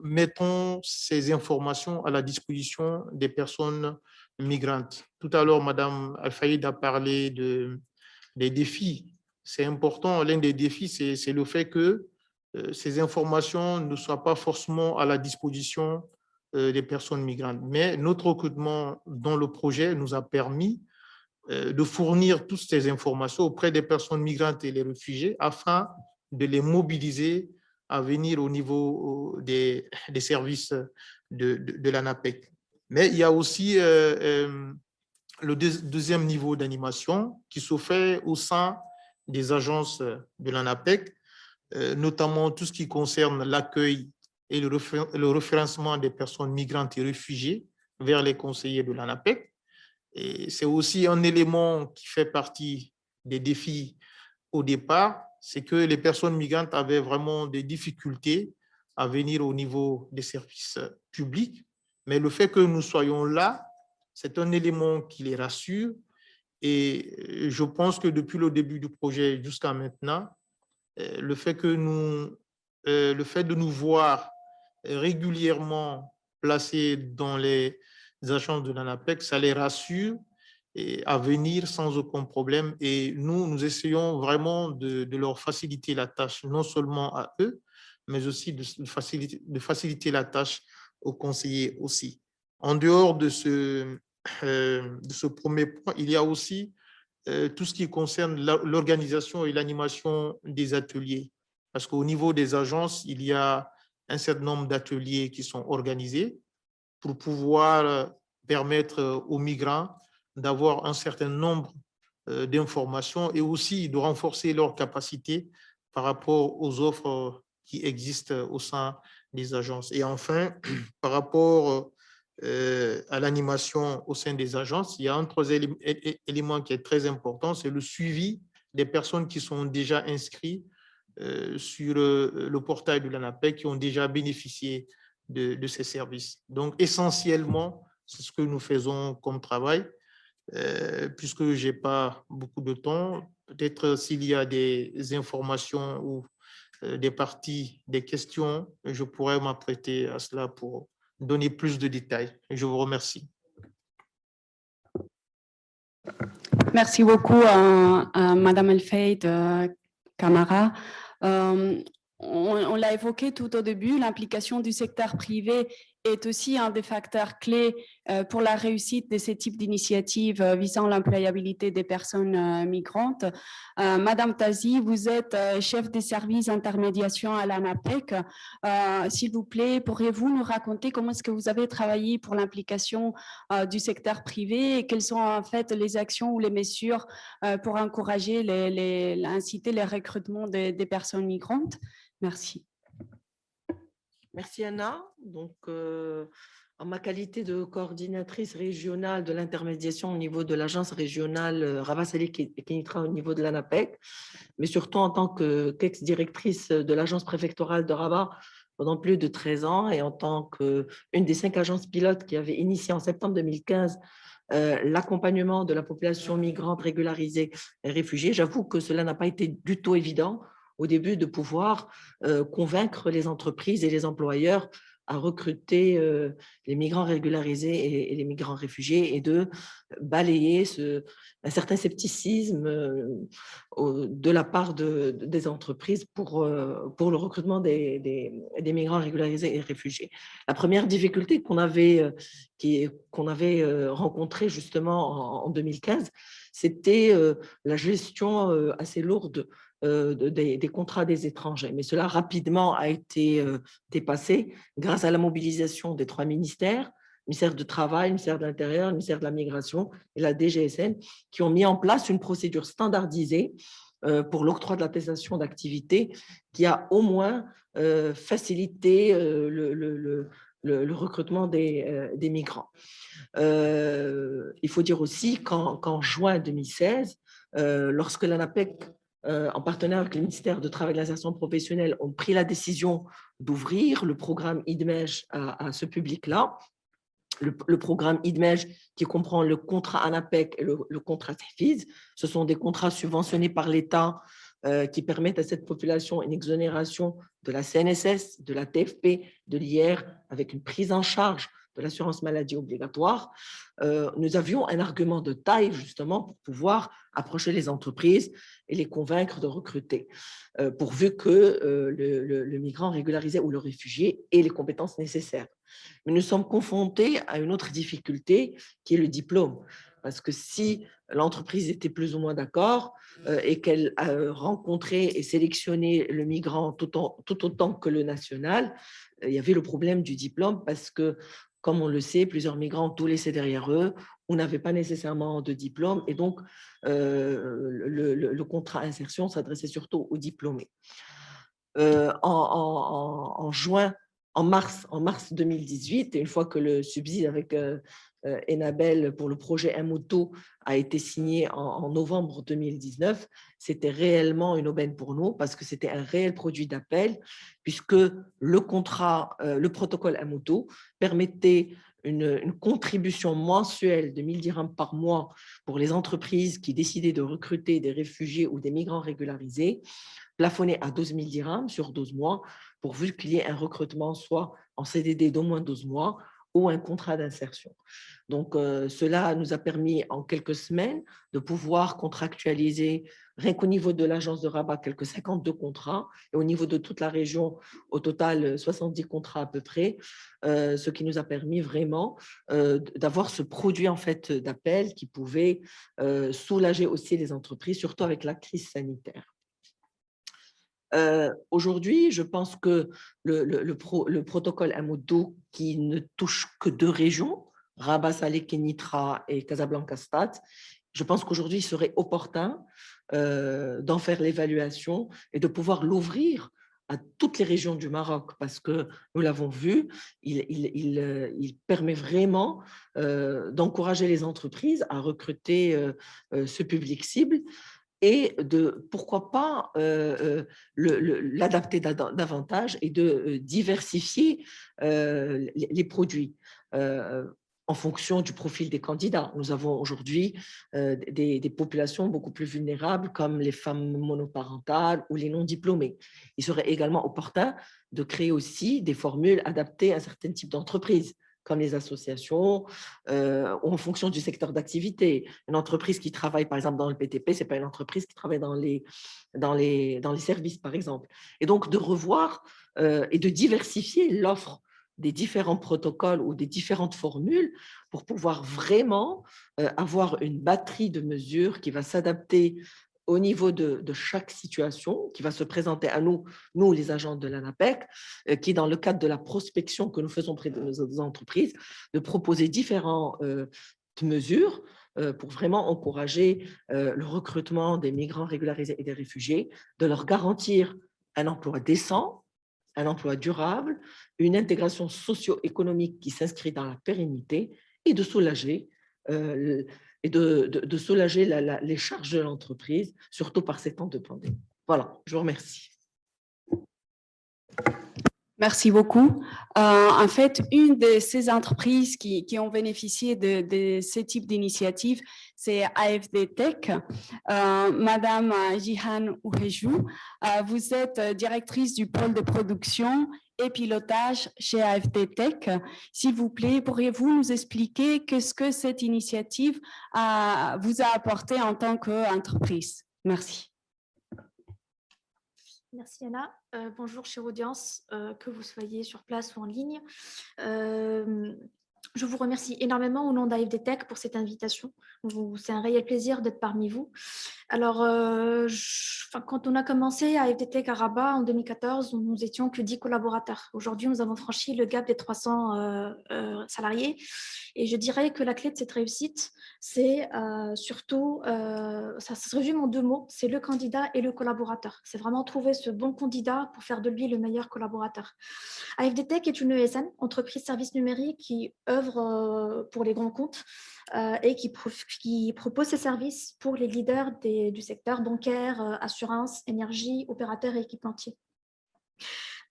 mettons ces informations à la disposition des personnes migrantes. Tout à l'heure, Madame Al-Faïd a parlé des défis. C'est important, l'un des défis, c'est le fait que ces informations ne soient pas forcément à la disposition des personnes migrantes. Mais notre recrutement dans le projet nous a permis de fournir toutes ces informations auprès des personnes migrantes et les réfugiés afin de les mobiliser à venir au niveau des services de l'ANAPEC. Mais il y a aussi le deuxième niveau d'animation qui se fait au sein des agences de l'ANAPEC, notamment tout ce qui concerne l'accueil et le référencement des personnes migrantes et réfugiées vers les conseillers de l'ANAPEC. Et c'est aussi un élément qui fait partie des défis au départ, c'est que les personnes migrantes avaient vraiment des difficultés à venir au niveau des services publics. Mais le fait que nous soyons là, c'est un élément qui les rassure. Et je pense que depuis le début du projet jusqu'à maintenant, le fait de nous voir régulièrement placés dans les agences de l'ANAPEC, ça les rassure et à venir sans aucun problème. Et nous essayons vraiment de leur faciliter la tâche, non seulement à eux, mais aussi de faciliter la tâche aux conseillers aussi. En dehors de ce premier point, il y a aussi tout ce qui concerne l'organisation et l'animation des ateliers. Parce qu'au niveau des agences, il y a un certain nombre d'ateliers qui sont organisés pour pouvoir permettre aux migrants d'avoir un certain nombre d'informations et aussi de renforcer leurs capacités par rapport aux offres qui existent au sein des agences. Et enfin, par rapport à l'animation au sein des agences, il y a un troisième élément qui est très important, c'est le suivi des personnes qui sont déjà inscrites sur le portail de l'ANAPEC, qui ont déjà bénéficié de ces services. Donc, essentiellement, c'est ce que nous faisons comme travail. Puisque je n'ai pas beaucoup de temps, peut-être s'il y a des informations ou des parties, des questions, je pourrais m'apprêter à cela pour donner plus de détails. Je vous remercie. Merci beaucoup à Madame El-Faïd Camara. On l'a évoqué tout au début, l'implication du secteur privé est aussi un des facteurs clés pour la réussite de ce type d'initiative visant l'employabilité des personnes migrantes. Madame Tazi, vous êtes chef des services intermédiation à l'ANAPEC. S'il vous plaît, pourriez-vous nous raconter comment est-ce que vous avez travaillé pour l'implication du secteur privé et quelles sont en fait les actions ou les mesures pour encourager, inciter les recrutements des personnes migrantes? Merci. Merci Anna. Donc, en ma qualité de coordinatrice régionale de l'intermédiation au niveau de l'agence régionale Rabat Salé Kénitra au niveau de l'ANAPEC, mais surtout en tant qu'ex-directrice de l'agence préfectorale de Rabat pendant plus de 13 ans et en tant qu'une des 5 agences pilotes qui avait initié en septembre 2015 l'accompagnement de la population migrante régularisée et réfugiée, j'avoue que cela n'a pas été du tout évident au début de pouvoir convaincre les entreprises et les employeurs à recruter les migrants régularisés et les migrants réfugiés et de balayer un certain scepticisme de la part des entreprises pour le recrutement des migrants régularisés et réfugiés. La première difficulté qu'on avait rencontrée justement en 2015, c'était la gestion assez lourde des contrats des étrangers. Mais cela rapidement a été dépassé grâce à la mobilisation des 3 ministères, ministère du Travail, ministère de l'Intérieur, ministère de la Migration et la DGSN, qui ont mis en place une procédure standardisée pour l'octroi de l'attestation d'activité qui a au moins facilité le recrutement des migrants. Il faut dire aussi qu'en juin 2016, lorsque l'ANAPEC en partenariat avec le ministère du Travail et de l'Insertion professionnelle, ont pris la décision d'ouvrir le programme IDMEJ à ce public-là. Le programme IDMEJ qui comprend le contrat ANAPEC et le contrat CEFIS, ce sont des contrats subventionnés par l'État qui permettent à cette population une exonération de la CNSS, de la TFP, de l'IR, avec une prise en charge de l'assurance maladie obligatoire. Nous avions un argument de taille justement pour pouvoir approcher les entreprises et les convaincre de recruter, pourvu que le migrant régularisé ou le réfugié ait les compétences nécessaires. Mais nous sommes confrontés à une autre difficulté qui est le diplôme. Parce que si l'entreprise était plus ou moins d'accord et qu'elle rencontrait et sélectionnait le migrant tout autant que le national, il y avait le problème du diplôme parce que, comme on le sait, plusieurs migrants ont tout laissé derrière eux, on n'avait pas nécessairement de diplôme et donc le contrat insertion s'adressait surtout aux diplômés. En mars 2018, une fois que le subside avec Enabel pour le projet Moto a été signé en novembre 2019, c'était réellement une aubaine pour nous parce que c'était un réel produit d'appel puisque le protocole Moto permettait une contribution mensuelle de 1000 dirhams par mois pour les entreprises qui décidaient de recruter des réfugiés ou des migrants régularisés, plafonné à 12 000 dirhams sur 12 mois, pourvu qu'il y ait un recrutement soit en CDD d'au moins 12 mois ou un contrat d'insertion. Donc, cela nous a permis en quelques semaines de pouvoir contractualiser, rien qu'au niveau de l'agence de Rabat, quelques 52 contrats, et au niveau de toute la région, au total 70 contrats à peu près, ce qui nous a permis vraiment d'avoir ce produit en fait d'appel qui pouvait soulager aussi les entreprises, surtout avec la crise sanitaire. Aujourd'hui, je pense que le protocole Moto qui ne touche que 2 régions, Rabat Salé Kénitra et Casablanca Stade, je pense qu'aujourd'hui, il serait opportun d'en faire l'évaluation et de pouvoir l'ouvrir à toutes les régions du Maroc parce que nous l'avons vu, il permet vraiment d'encourager les entreprises à recruter ce public cible et de, pourquoi pas, l'adapter davantage et de diversifier les produits en fonction du profil des candidats. Nous avons aujourd'hui des populations beaucoup plus vulnérables comme les femmes monoparentales ou les non-diplômés. Il serait également opportun de créer aussi des formules adaptées à un certain type d'entreprise, comme les associations, ou en fonction du secteur d'activité. Une entreprise qui travaille, par exemple, dans le PTP, ce n'est pas une entreprise qui travaille dans les services, par exemple. Et donc, de revoir et de diversifier l'offre des différents protocoles ou des différentes formules pour pouvoir vraiment avoir une batterie de mesures qui va s'adapter au niveau de chaque situation, qui va se présenter à nous les agents de l'ANAPEC, qui, dans le cadre de la prospection que nous faisons auprès de nos entreprises, de proposer différentes mesures pour vraiment encourager le recrutement des migrants régularisés et des réfugiés, de leur garantir un emploi décent, un emploi durable, une intégration socio-économique qui s'inscrit dans la pérennité et de soulager les charges de l'entreprise, surtout par ces temps de pandémie. Voilà, je vous remercie. Merci beaucoup. En fait, une de ces entreprises qui ont bénéficié de ce type d'initiative, c'est AFD Tech. Madame Jihan Ouhejou, vous êtes directrice du pôle de production et pilotage chez AFD Tech. S'il vous plaît, pourriez-vous nous expliquer qu'est-ce que cette initiative vous a apporté en tant qu'entreprise? Merci. Merci Anna. Bonjour chère audience, que vous soyez sur place ou en ligne. Je vous remercie énormément au nom d'AFD Tech pour cette invitation. C'est un réel plaisir d'être parmi vous. Alors, quand on a commencé à AFD Tech à Rabat en 2014, nous n'étions que 10 collaborateurs. Aujourd'hui, nous avons franchi le gap des 300 salariés. Et je dirais que la clé de cette réussite, c'est surtout, ça se résume en 2 mots, c'est le candidat et le collaborateur. C'est vraiment trouver ce bon candidat pour faire de lui le meilleur collaborateur. AFD Tech est une ESN, entreprise service numérique, qui œuvre pour les grands comptes et qui propose ses services pour les leaders du secteur bancaire, assurance, énergie, opérateurs et équipementiers.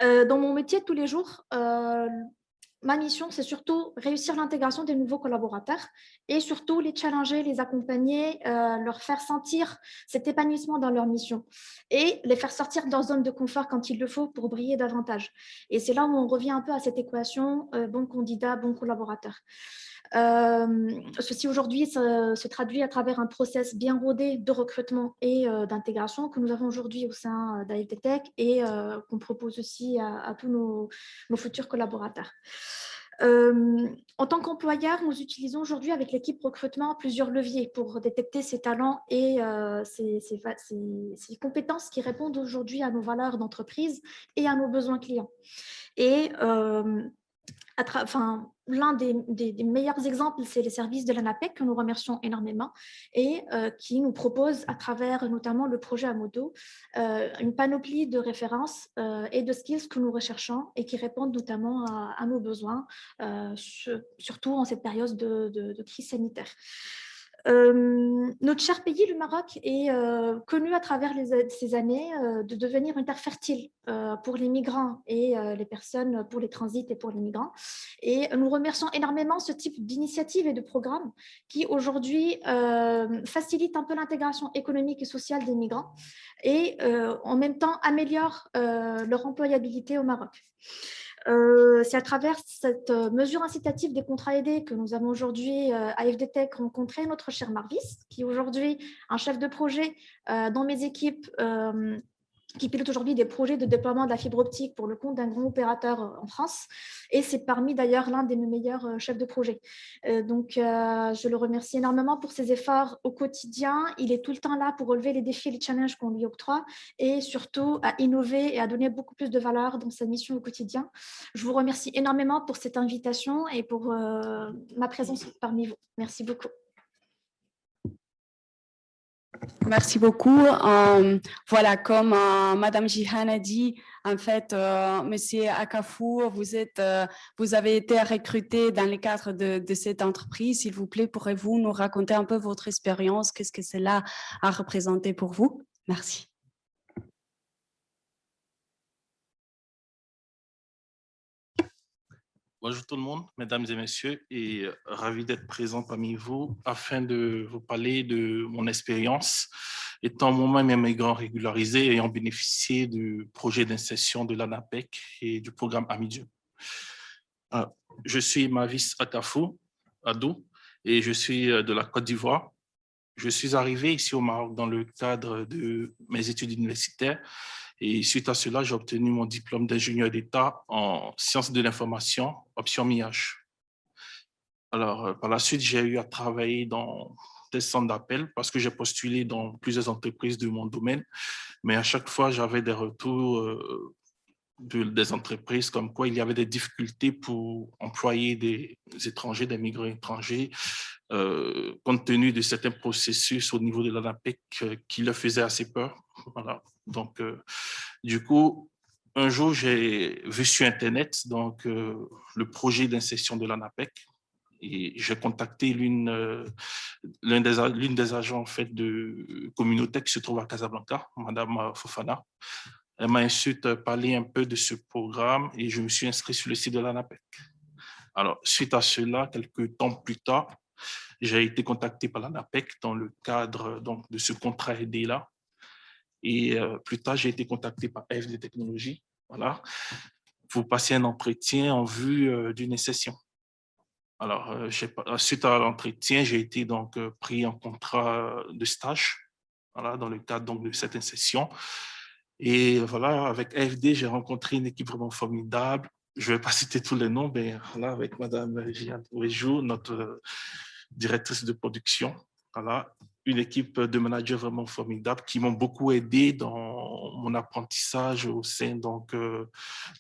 Dans mon métier de tous les jours, ma mission, c'est surtout réussir l'intégration des nouveaux collaborateurs et surtout les challenger, les accompagner, leur faire sentir cet épanouissement dans leur mission et les faire sortir de leur zone de confort quand il le faut pour briller davantage. Et c'est là où on revient un peu à cette équation bon candidat, bon collaborateur. Ceci aujourd'hui se traduit à travers un process bien rodé de recrutement et d'intégration que nous avons aujourd'hui au sein d'AFD Tech et qu'on propose aussi à tous nos futurs collaborateurs. En tant qu'employeur, nous utilisons aujourd'hui avec l'équipe recrutement plusieurs leviers pour détecter ces talents et ces compétences qui répondent aujourd'hui à nos valeurs d'entreprise et à nos besoins clients. Et l'un des meilleurs exemples, c'est les services de l'ANAPEC que nous remercions énormément et qui nous propose à travers notamment le projet Amodo une panoplie de références et de skills que nous recherchons et qui répondent notamment à nos besoins, surtout en cette période de crise sanitaire. Notre cher pays, le Maroc, est connu à travers ces années de devenir une terre fertile pour les migrants et les personnes pour les transits et pour les migrants. Et nous remercions énormément ce type d'initiatives et de programmes qui aujourd'hui facilitent un peu l'intégration économique et sociale des migrants et en même temps améliorent leur employabilité au Maroc. C'est à travers cette mesure incitative des contrats aidés que nous avons aujourd'hui à AFD Tech rencontré notre cher Marvis, qui est aujourd'hui un chef de projet dans mes équipes qui pilote aujourd'hui des projets de déploiement de la fibre optique pour le compte d'un grand opérateur en France. Et c'est parmi d'ailleurs l'un des meilleurs chefs de projet. Donc, je le remercie énormément pour ses efforts au quotidien. Il est tout le temps là pour relever les défis et les challenges qu'on lui octroie et surtout à innover et à donner beaucoup plus de valeur dans sa mission au quotidien. Je vous remercie énormément pour cette invitation et pour ma présence parmi vous. Merci beaucoup. Merci beaucoup. Voilà, comme Madame Jihan a dit, en fait, Monsieur Akafou, vous avez été recruté dans le cadre de cette entreprise. S'il vous plaît, pourrez-vous nous raconter un peu votre expérience? Qu'est-ce que cela a représenté pour vous? Merci. Bonjour tout le monde, mesdames et messieurs, et ravi d'être présent parmi vous afin de vous parler de mon expérience étant moi-même migrant régularisé et ayant bénéficié du projet d'insertion de l'ANAPEC et du programme Amidieu. Je suis Mavis Akafou Adou et je suis de la Côte d'Ivoire. Je suis arrivé ici au Maroc dans le cadre de mes études universitaires Et suite à cela, j'ai obtenu mon diplôme d'ingénieur d'État en sciences de l'information, option MIH. Alors, par la suite, j'ai eu à travailler dans des centres d'appel parce que j'ai postulé dans plusieurs entreprises de mon domaine, mais à chaque fois, j'avais des retours des entreprises comme quoi il y avait des difficultés pour employer des étrangers, des migrants étrangers, compte tenu de certains processus au niveau de l'ANAPEC qui leur faisaient assez peur. Voilà. Donc, du coup, un jour, j'ai vu sur Internet donc, le projet d'insertion de l'ANAPEC et j'ai contacté l'une des agents en fait, de Communautech qui se trouve à Casablanca, Madame Fofana. Elle m'a ensuite parlé un peu de ce programme et je me suis inscrit sur le site de l'ANAPEC. Alors, suite à cela, quelques temps plus tard, j'ai été contacté par l'ANAPEC dans le cadre donc, de ce contrat aidé-là. Et plus tard, j'ai été contacté par AFD Technologies, voilà, pour passer un entretien en vue d'une insertion. Alors, suite à l'entretien, j'ai été donc pris en contrat de stage, voilà, dans le cadre donc, de cette insertion. Et voilà, avec AFD, j'ai rencontré une équipe vraiment formidable. Je ne vais pas citer tous les noms, mais voilà, avec Madame Jeanne Ouejou, notre directrice de production, voilà, une équipe de managers vraiment formidables qui m'ont beaucoup aidé dans mon apprentissage au sein donc,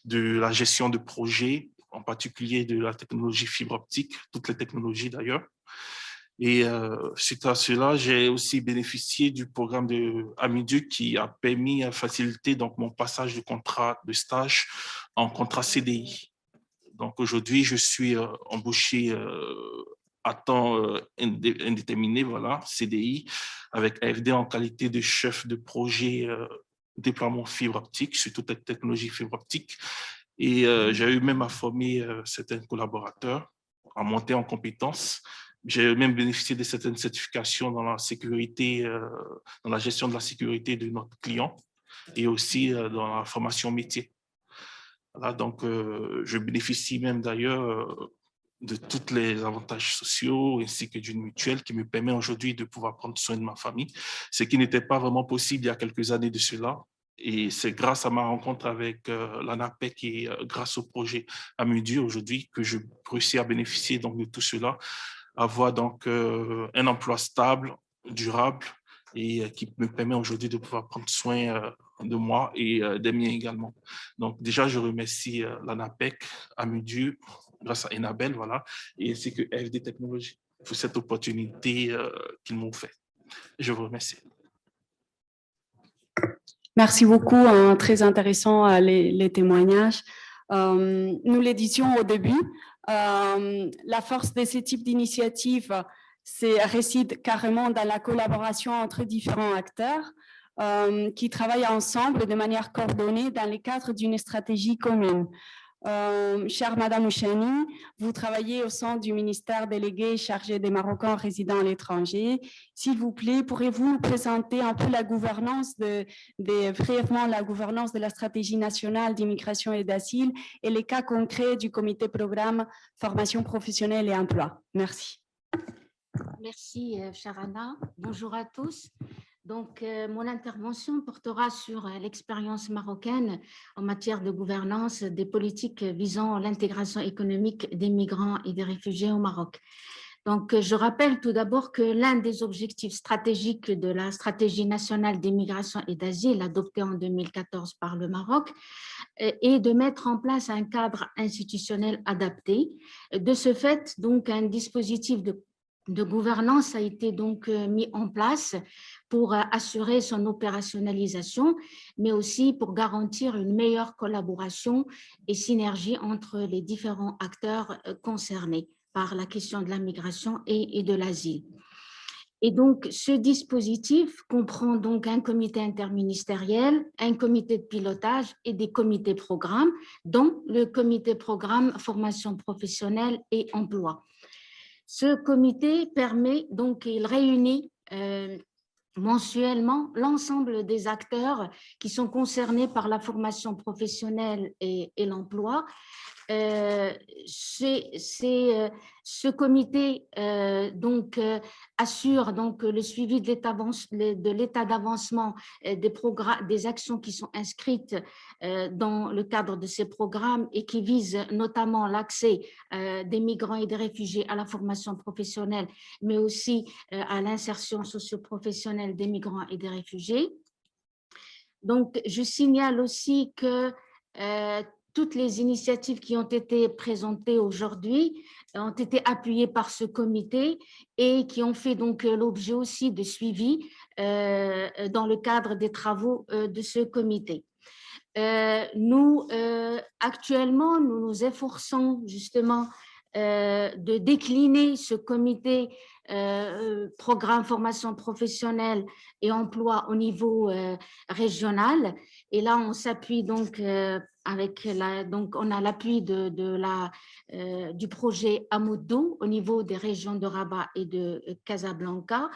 de la gestion de projets, en particulier de la technologie fibre optique, toutes les technologies d'ailleurs. Et suite à cela, j'ai aussi bénéficié du programme de Amidu qui a permis à faciliter donc, mon passage de contrat de stage en contrat CDI. Donc aujourd'hui, je suis embauché à temps indéterminé, voilà, CDI, avec AFD en qualité de chef de projet déploiement fibre optique sur toute la technologie fibre optique. Et j'ai eu même à former certains collaborateurs, à monter en compétences. J'ai même bénéficié de certaines certifications dans la sécurité, dans la gestion de la sécurité de notre client et aussi dans la formation métier. Voilà, donc, je bénéficie même d'ailleurs de tous les avantages sociaux ainsi que d'une mutuelle qui me permet aujourd'hui de pouvoir prendre soin de ma famille, ce qui n'était pas vraiment possible il y a quelques années de cela. Et c'est grâce à ma rencontre avec l'ANAPEC et grâce au projet Amudu aujourd'hui que je réussis à bénéficier donc, de tout cela, avoir donc un emploi stable, durable et qui me permet aujourd'hui de pouvoir prendre soin de moi et des miens également. Donc déjà, je remercie l'ANAPEC, Amudu, grâce à Enabel, voilà, et ainsi que AFD Technologies pour cette opportunité qu'ils m'ont fait. Je vous remercie. Merci beaucoup, très intéressant les témoignages. Nous le disions au début, la force de ce type d'initiative réside carrément dans la collaboration entre différents acteurs qui travaillent ensemble de manière coordonnée dans le cadre d'une stratégie commune. Chère Madame Ouchani, vous travaillez au sein du ministère délégué chargé des Marocains résidant à l'étranger. S'il vous plaît, pourriez-vous présenter un peu la gouvernance brièvement la gouvernance de la stratégie nationale d'immigration et d'asile et les cas concrets du comité programme formation professionnelle et emploi. Merci. Merci, chère Anna. Bonjour à tous. Donc, mon intervention portera sur l'expérience marocaine en matière de gouvernance des politiques visant l'intégration économique des migrants et des réfugiés au Maroc. Donc, je rappelle tout d'abord que l'un des objectifs stratégiques de la stratégie nationale d'immigration et d'asile adoptée en 2014 par le Maroc est de mettre en place un cadre institutionnel adapté. De ce fait, donc, un dispositif de gouvernance a été donc mis en place pour assurer son opérationnalisation, mais aussi pour garantir une meilleure collaboration et synergie entre les différents acteurs concernés par la question de la migration et de l'asile. Et donc, ce dispositif comprend donc un comité interministériel, un comité de pilotage et des comités programmes, dont le comité programme formation professionnelle et emploi. Ce comité permet donc, il réunit mensuellement l'ensemble des acteurs qui sont concernés par la formation professionnelle et l'emploi. Ce comité donc assure donc le suivi de l'état d'avancement des actions qui sont inscrites dans le cadre de ces programmes et qui visent notamment l'accès des migrants et des réfugiés à la formation professionnelle, mais aussi à l'insertion socio-professionnelle des migrants et des réfugiés. Donc, je signale aussi que toutes les initiatives qui ont été présentées aujourd'hui ont été appuyées par ce comité et qui ont fait donc l'objet aussi de suivi dans le cadre des travaux de ce comité. Actuellement, nous nous efforçons justement de décliner ce comité programme formation professionnelle et emploi au niveau régional. Et là, on s'appuie donc on a l'appui du projet Amoudou au niveau des régions de Rabat et de Casablanca.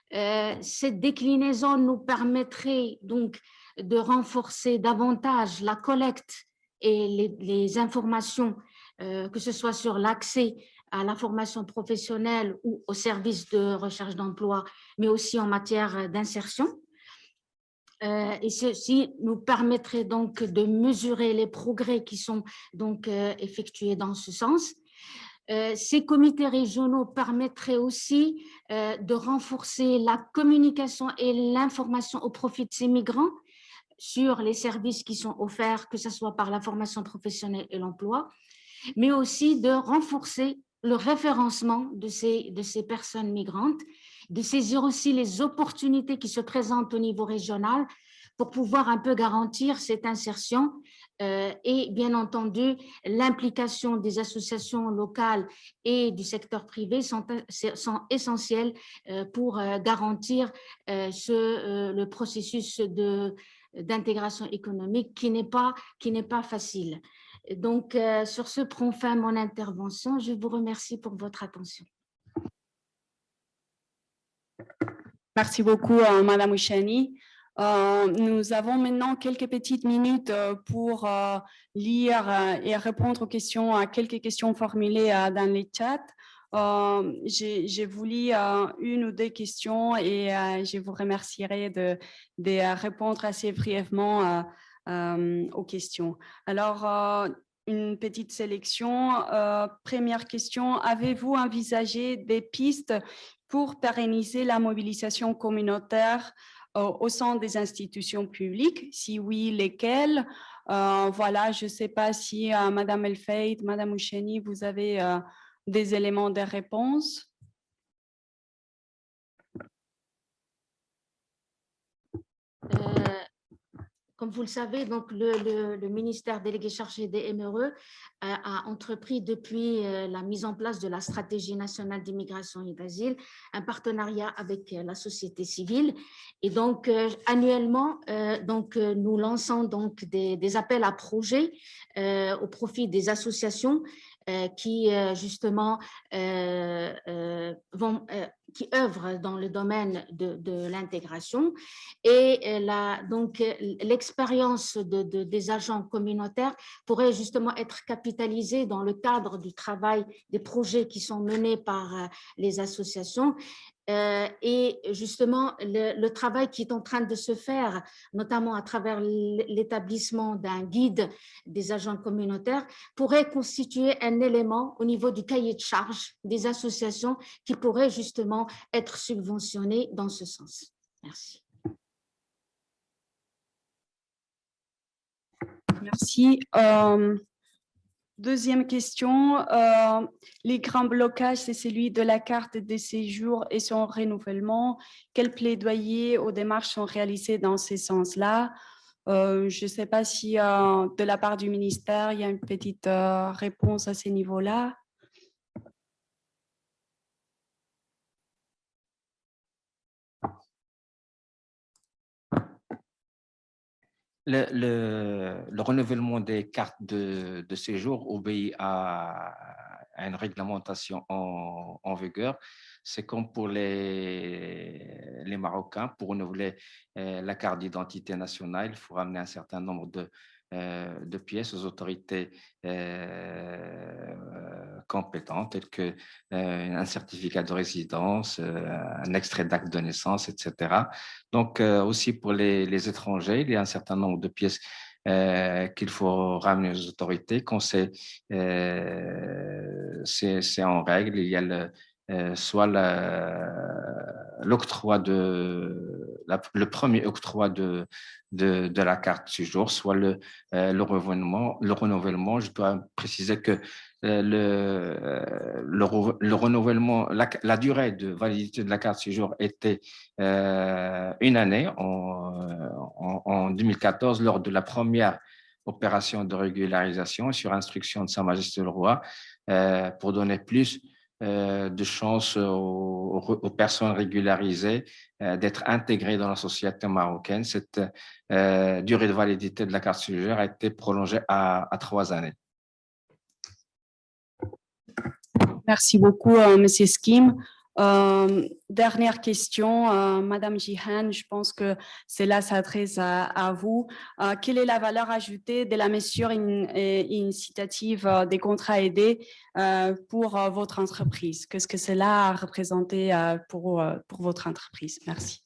Cette déclinaison nous permettrait donc de renforcer davantage la collecte et les informations, que ce soit sur l'accès à la formation professionnelle ou au service de recherche d'emploi, mais aussi en matière d'insertion. Et ceci nous permettrait donc de mesurer les progrès qui sont donc effectués dans ce sens. Ces comités régionaux permettraient aussi de renforcer la communication et l'information au profit de ces migrants sur les services qui sont offerts, que ce soit par la formation professionnelle et l'emploi, mais aussi de renforcer le référencement de ces personnes migrantes, de saisir aussi les opportunités qui se présentent au niveau régional pour pouvoir un peu garantir cette insertion et bien entendu l'implication des associations locales et du secteur privé sont essentielles pour garantir le processus d'intégration économique qui n'est pas facile. Donc, sur ce prend fin mon intervention. Je vous remercie pour votre attention. Merci beaucoup, Madame Ouchani. Nous avons maintenant quelques petites minutes pour lire et répondre aux questions, à quelques questions formulées dans les chats. Je vous lis une ou deux questions et je vous remercierai de répondre assez brièvement aux questions. Alors, une petite sélection. Première question, avez-vous envisagé des pistes pour pérenniser la mobilisation communautaire au sein des institutions publiques? Si oui, lesquelles? Voilà, je ne sais pas si Madame Elfeit, Madame Ouchani, vous avez des éléments de réponse. Comme vous le savez, donc le ministère délégué chargé des MRE a entrepris depuis la mise en place de la stratégie nationale d'immigration et d'asile un partenariat avec la société civile. Et donc, annuellement, nous lançons donc des appels à projets au profit des associations qui justement qui œuvrent dans le domaine de l'intégration. Et donc l'expérience des agents communautaires pourrait justement être capitalisée dans le cadre du travail des projets qui sont menés par les associations. Et justement, le travail qui est en train de se faire, notamment à travers l'établissement d'un guide des agents communautaires, pourrait constituer un élément au niveau du cahier de charge des associations qui pourrait justement être subventionné dans ce sens. Merci. Merci. Deuxième question, les grands blocages, c'est celui de la carte de séjour et son renouvellement. Quel plaidoyer aux démarches sont réalisées dans ce sens-là? Je ne sais pas si de la part du ministère, il y a une petite réponse à ce niveau-là. Le renouvellement des cartes de séjour obéit à une réglementation en vigueur. C'est comme pour les Marocains, pour renouveler la carte d'identité nationale, il faut ramener un certain nombre de pièces aux autorités compétentes, telles que un certificat de résidence, un extrait d'acte de naissance, etc. Donc, aussi pour les étrangers, il y a un certain nombre de pièces qu'il faut ramener aux autorités. Quand c'est en règle, il y a soit l'octroi le premier octroi de la carte séjour, soit le renouvellement. Je dois préciser que le renouvellement, la durée de validité de la carte séjour était une année en 2014 lors de la première opération de régularisation sur instruction de Sa Majesté le Roi pour donner plus de chances aux personnes régularisées d'être intégrées dans la société marocaine. Cette durée de validité de la carte séjour a été prolongée à 3 années. Merci beaucoup, Monsieur Skim. Dernière question, Madame Jihan, je pense que cela s'adresse à vous. Quelle est la valeur ajoutée de la mesure incitative des contrats aidés pour votre entreprise? Qu'est-ce que cela a représenté pour votre entreprise? Merci.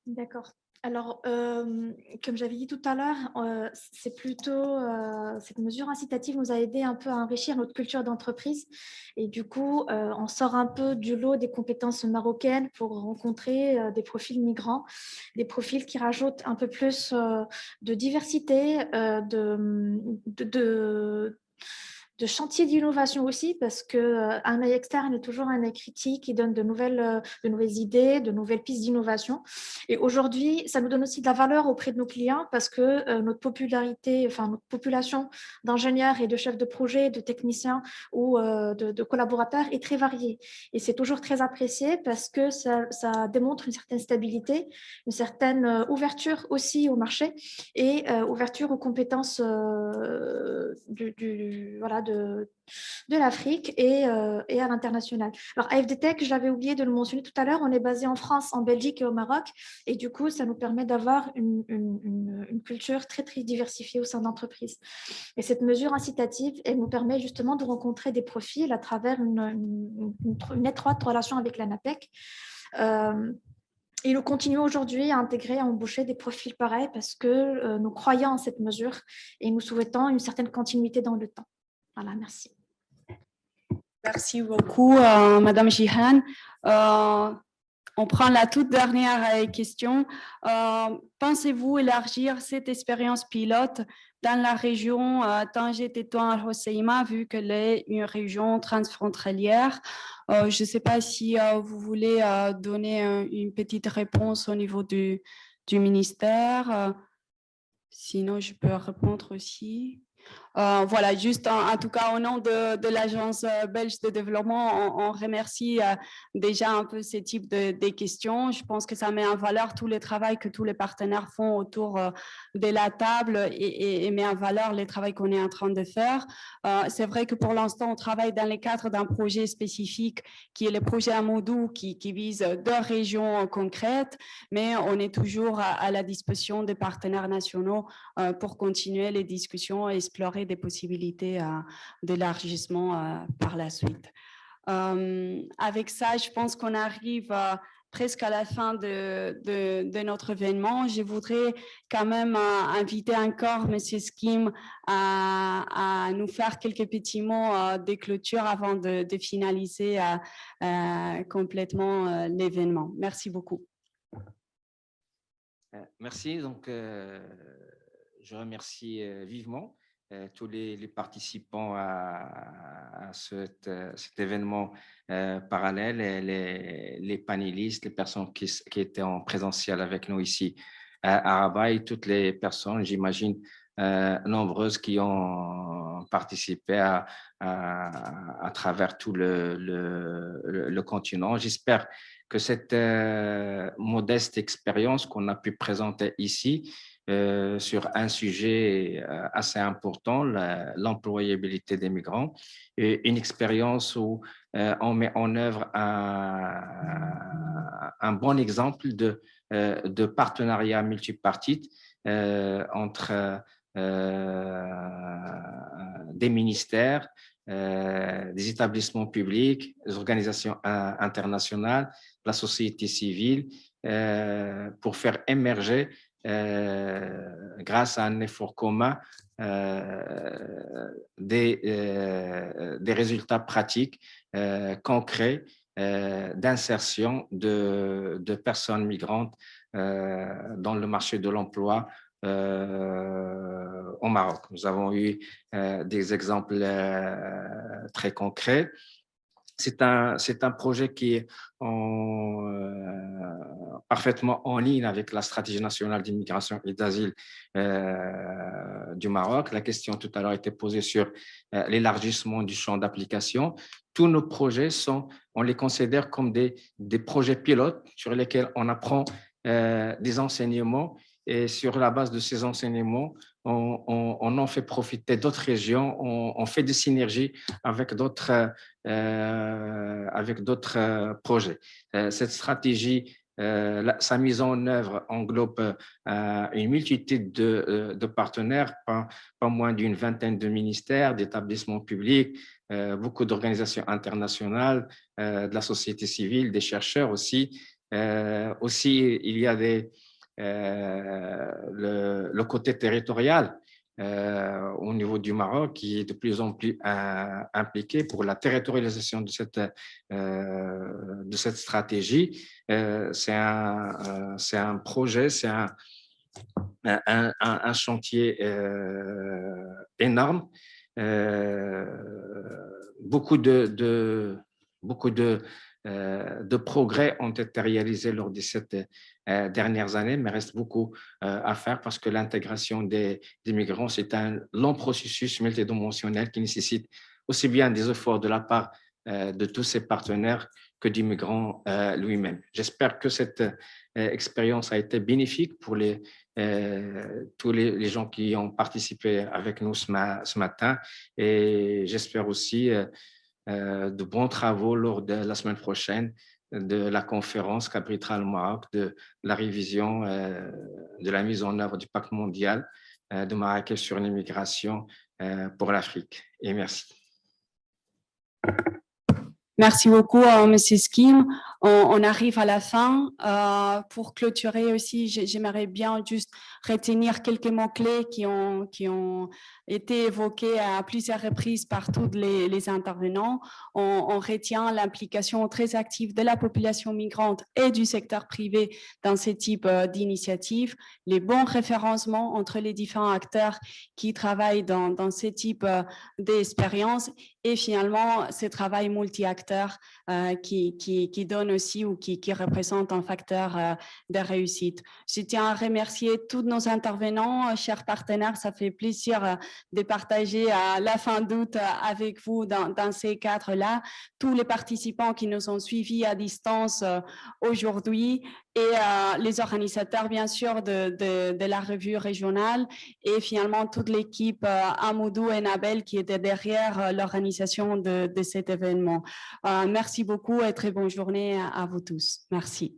D'accord. Alors, comme j'avais dit tout à l'heure, c'est plutôt cette mesure incitative nous a aidé un peu à enrichir notre culture d'entreprise. Et du coup, on sort un peu du lot des compétences marocaines pour rencontrer des profils migrants, des profils qui rajoutent un peu plus de diversité, de chantier d'innovation aussi, parce qu'un œil externe est toujours un œil critique qui donne de nouvelles idées, de nouvelles pistes d'innovation. Et aujourd'hui, ça nous donne aussi de la valeur auprès de nos clients parce que notre population d'ingénieurs et de chefs de projet, de techniciens ou de collaborateurs est très variée. Et c'est toujours très apprécié parce que ça démontre une certaine stabilité, une certaine ouverture aussi au marché et ouverture aux compétences de l'Afrique et à l'international. Alors, AFD Tech, je l'avais oublié de le mentionner tout à l'heure, on est basé en France, en Belgique et au Maroc. Et du coup, ça nous permet d'avoir une culture très, très diversifiée au sein de l'entreprise. Et cette mesure incitative, elle nous permet justement de rencontrer des profils à travers une étroite relation avec l'ANAPEC. Et nous continuons aujourd'hui à intégrer, à embaucher des profils pareils parce que nous croyons en cette mesure et nous souhaitons une certaine continuité dans le temps. Voilà, merci. Merci beaucoup, Madame Jihan. On prend la toute dernière question. Pensez-vous élargir cette expérience pilote dans la région Tanger-Tétouan-Hoceima, vu qu'elle est une région transfrontalière? Je ne sais pas si vous voulez donner une petite réponse au niveau du ministère. Sinon, je peux répondre aussi. Voilà, juste en tout cas au nom de l'Agence belge de développement, on remercie déjà un peu ce type de questions. Je pense que ça met en valeur tout le travail que tous les partenaires font autour de la table et met en valeur le travail qu'on est en train de faire. C'est vrai que pour l'instant, on travaille dans le cadre d'un projet spécifique qui est le projet Amoudou qui vise 2 régions concrètes, mais on est toujours à la disposition des partenaires nationaux pour continuer les discussions et explorer des possibilités d'élargissement par la suite. Avec ça, je pense qu'on arrive presque à la fin de notre événement. Je voudrais quand même inviter encore M. Skim à nous faire quelques petits mots de clôture avant de finaliser complètement l'événement. Merci beaucoup. Merci. Donc, je remercie vivement tous les participants à cet événement parallèle, et les panélistes, les personnes qui étaient en présentiel avec nous ici à Rabat et toutes les personnes, j'imagine, nombreuses qui ont participé à travers tout le continent. J'espère que cette modeste expérience qu'on a pu présenter ici sur un sujet assez important, l'employabilité des migrants, et une expérience où on met en œuvre un bon exemple de partenariat multipartite entre des ministères, des établissements publics, des organisations internationales, la société civile, pour faire émerger, grâce à un effort commun, des résultats pratiques, concrets, d'insertion de personnes migrantes dans le marché de l'emploi au Maroc. Nous avons eu des exemples très concrets. C'est un projet qui est parfaitement en ligne avec la stratégie nationale d'immigration et d'asile du Maroc. La question tout à l'heure a été posée sur l'élargissement du champ d'application. Tous nos projets on les considère comme des projets pilotes sur lesquels on apprend des enseignements, et sur la base de ces enseignements, on en fait profiter d'autres régions, on fait des synergies avec d'autres projets. Cette stratégie, sa mise en œuvre englobe une multitude de partenaires, pas moins d'une vingtaine de ministères, d'établissements publics, beaucoup d'organisations internationales, de la société civile, des chercheurs aussi. Aussi, il y a le côté territorial au niveau du Maroc qui est de plus en plus impliqué pour la territorialisation de cette stratégie. C'est un projet, c'est un chantier énorme. Beaucoup de progrès ont été réalisés lors de ces dernières années, mais il reste beaucoup à faire parce que l'intégration des migrants, c'est un long processus multidimensionnel qui nécessite aussi bien des efforts de la part de tous ses partenaires que du migrant lui-même. J'espère que cette expérience a été bénéfique pour tous les gens qui ont participé avec nous ce matin, et j'espère aussi de bons travaux lors de la semaine prochaine de la conférence qu'abritera le Maroc de la révision de la mise en œuvre du pacte mondial de Marrakech sur l'immigration pour l'Afrique. Et merci. Merci beaucoup, M. Skim. On arrive à la fin. Pour clôturer aussi, j'aimerais bien juste retenir quelques mots-clés qui ont été évoqués à plusieurs reprises par tous les intervenants. On retient l'implication très active de la population migrante et du secteur privé dans ce type d'initiatives, les bons référencements entre les différents acteurs qui travaillent dans ce type d'expérience, et finalement ce travail multi-acteurs qui donne aussi ou qui représente un facteur de réussite. Je tiens à remercier tous nos intervenants, chers partenaires. Ça fait plaisir de partager à la fin d'août avec vous dans ces cadres-là, tous les participants qui nous ont suivis à distance aujourd'hui, et les organisateurs, bien sûr, de la revue régionale, et finalement toute l'équipe Amoudou et Nabel qui était derrière l'organisation de cet événement. Merci beaucoup et très bonne journée à vous tous. Merci.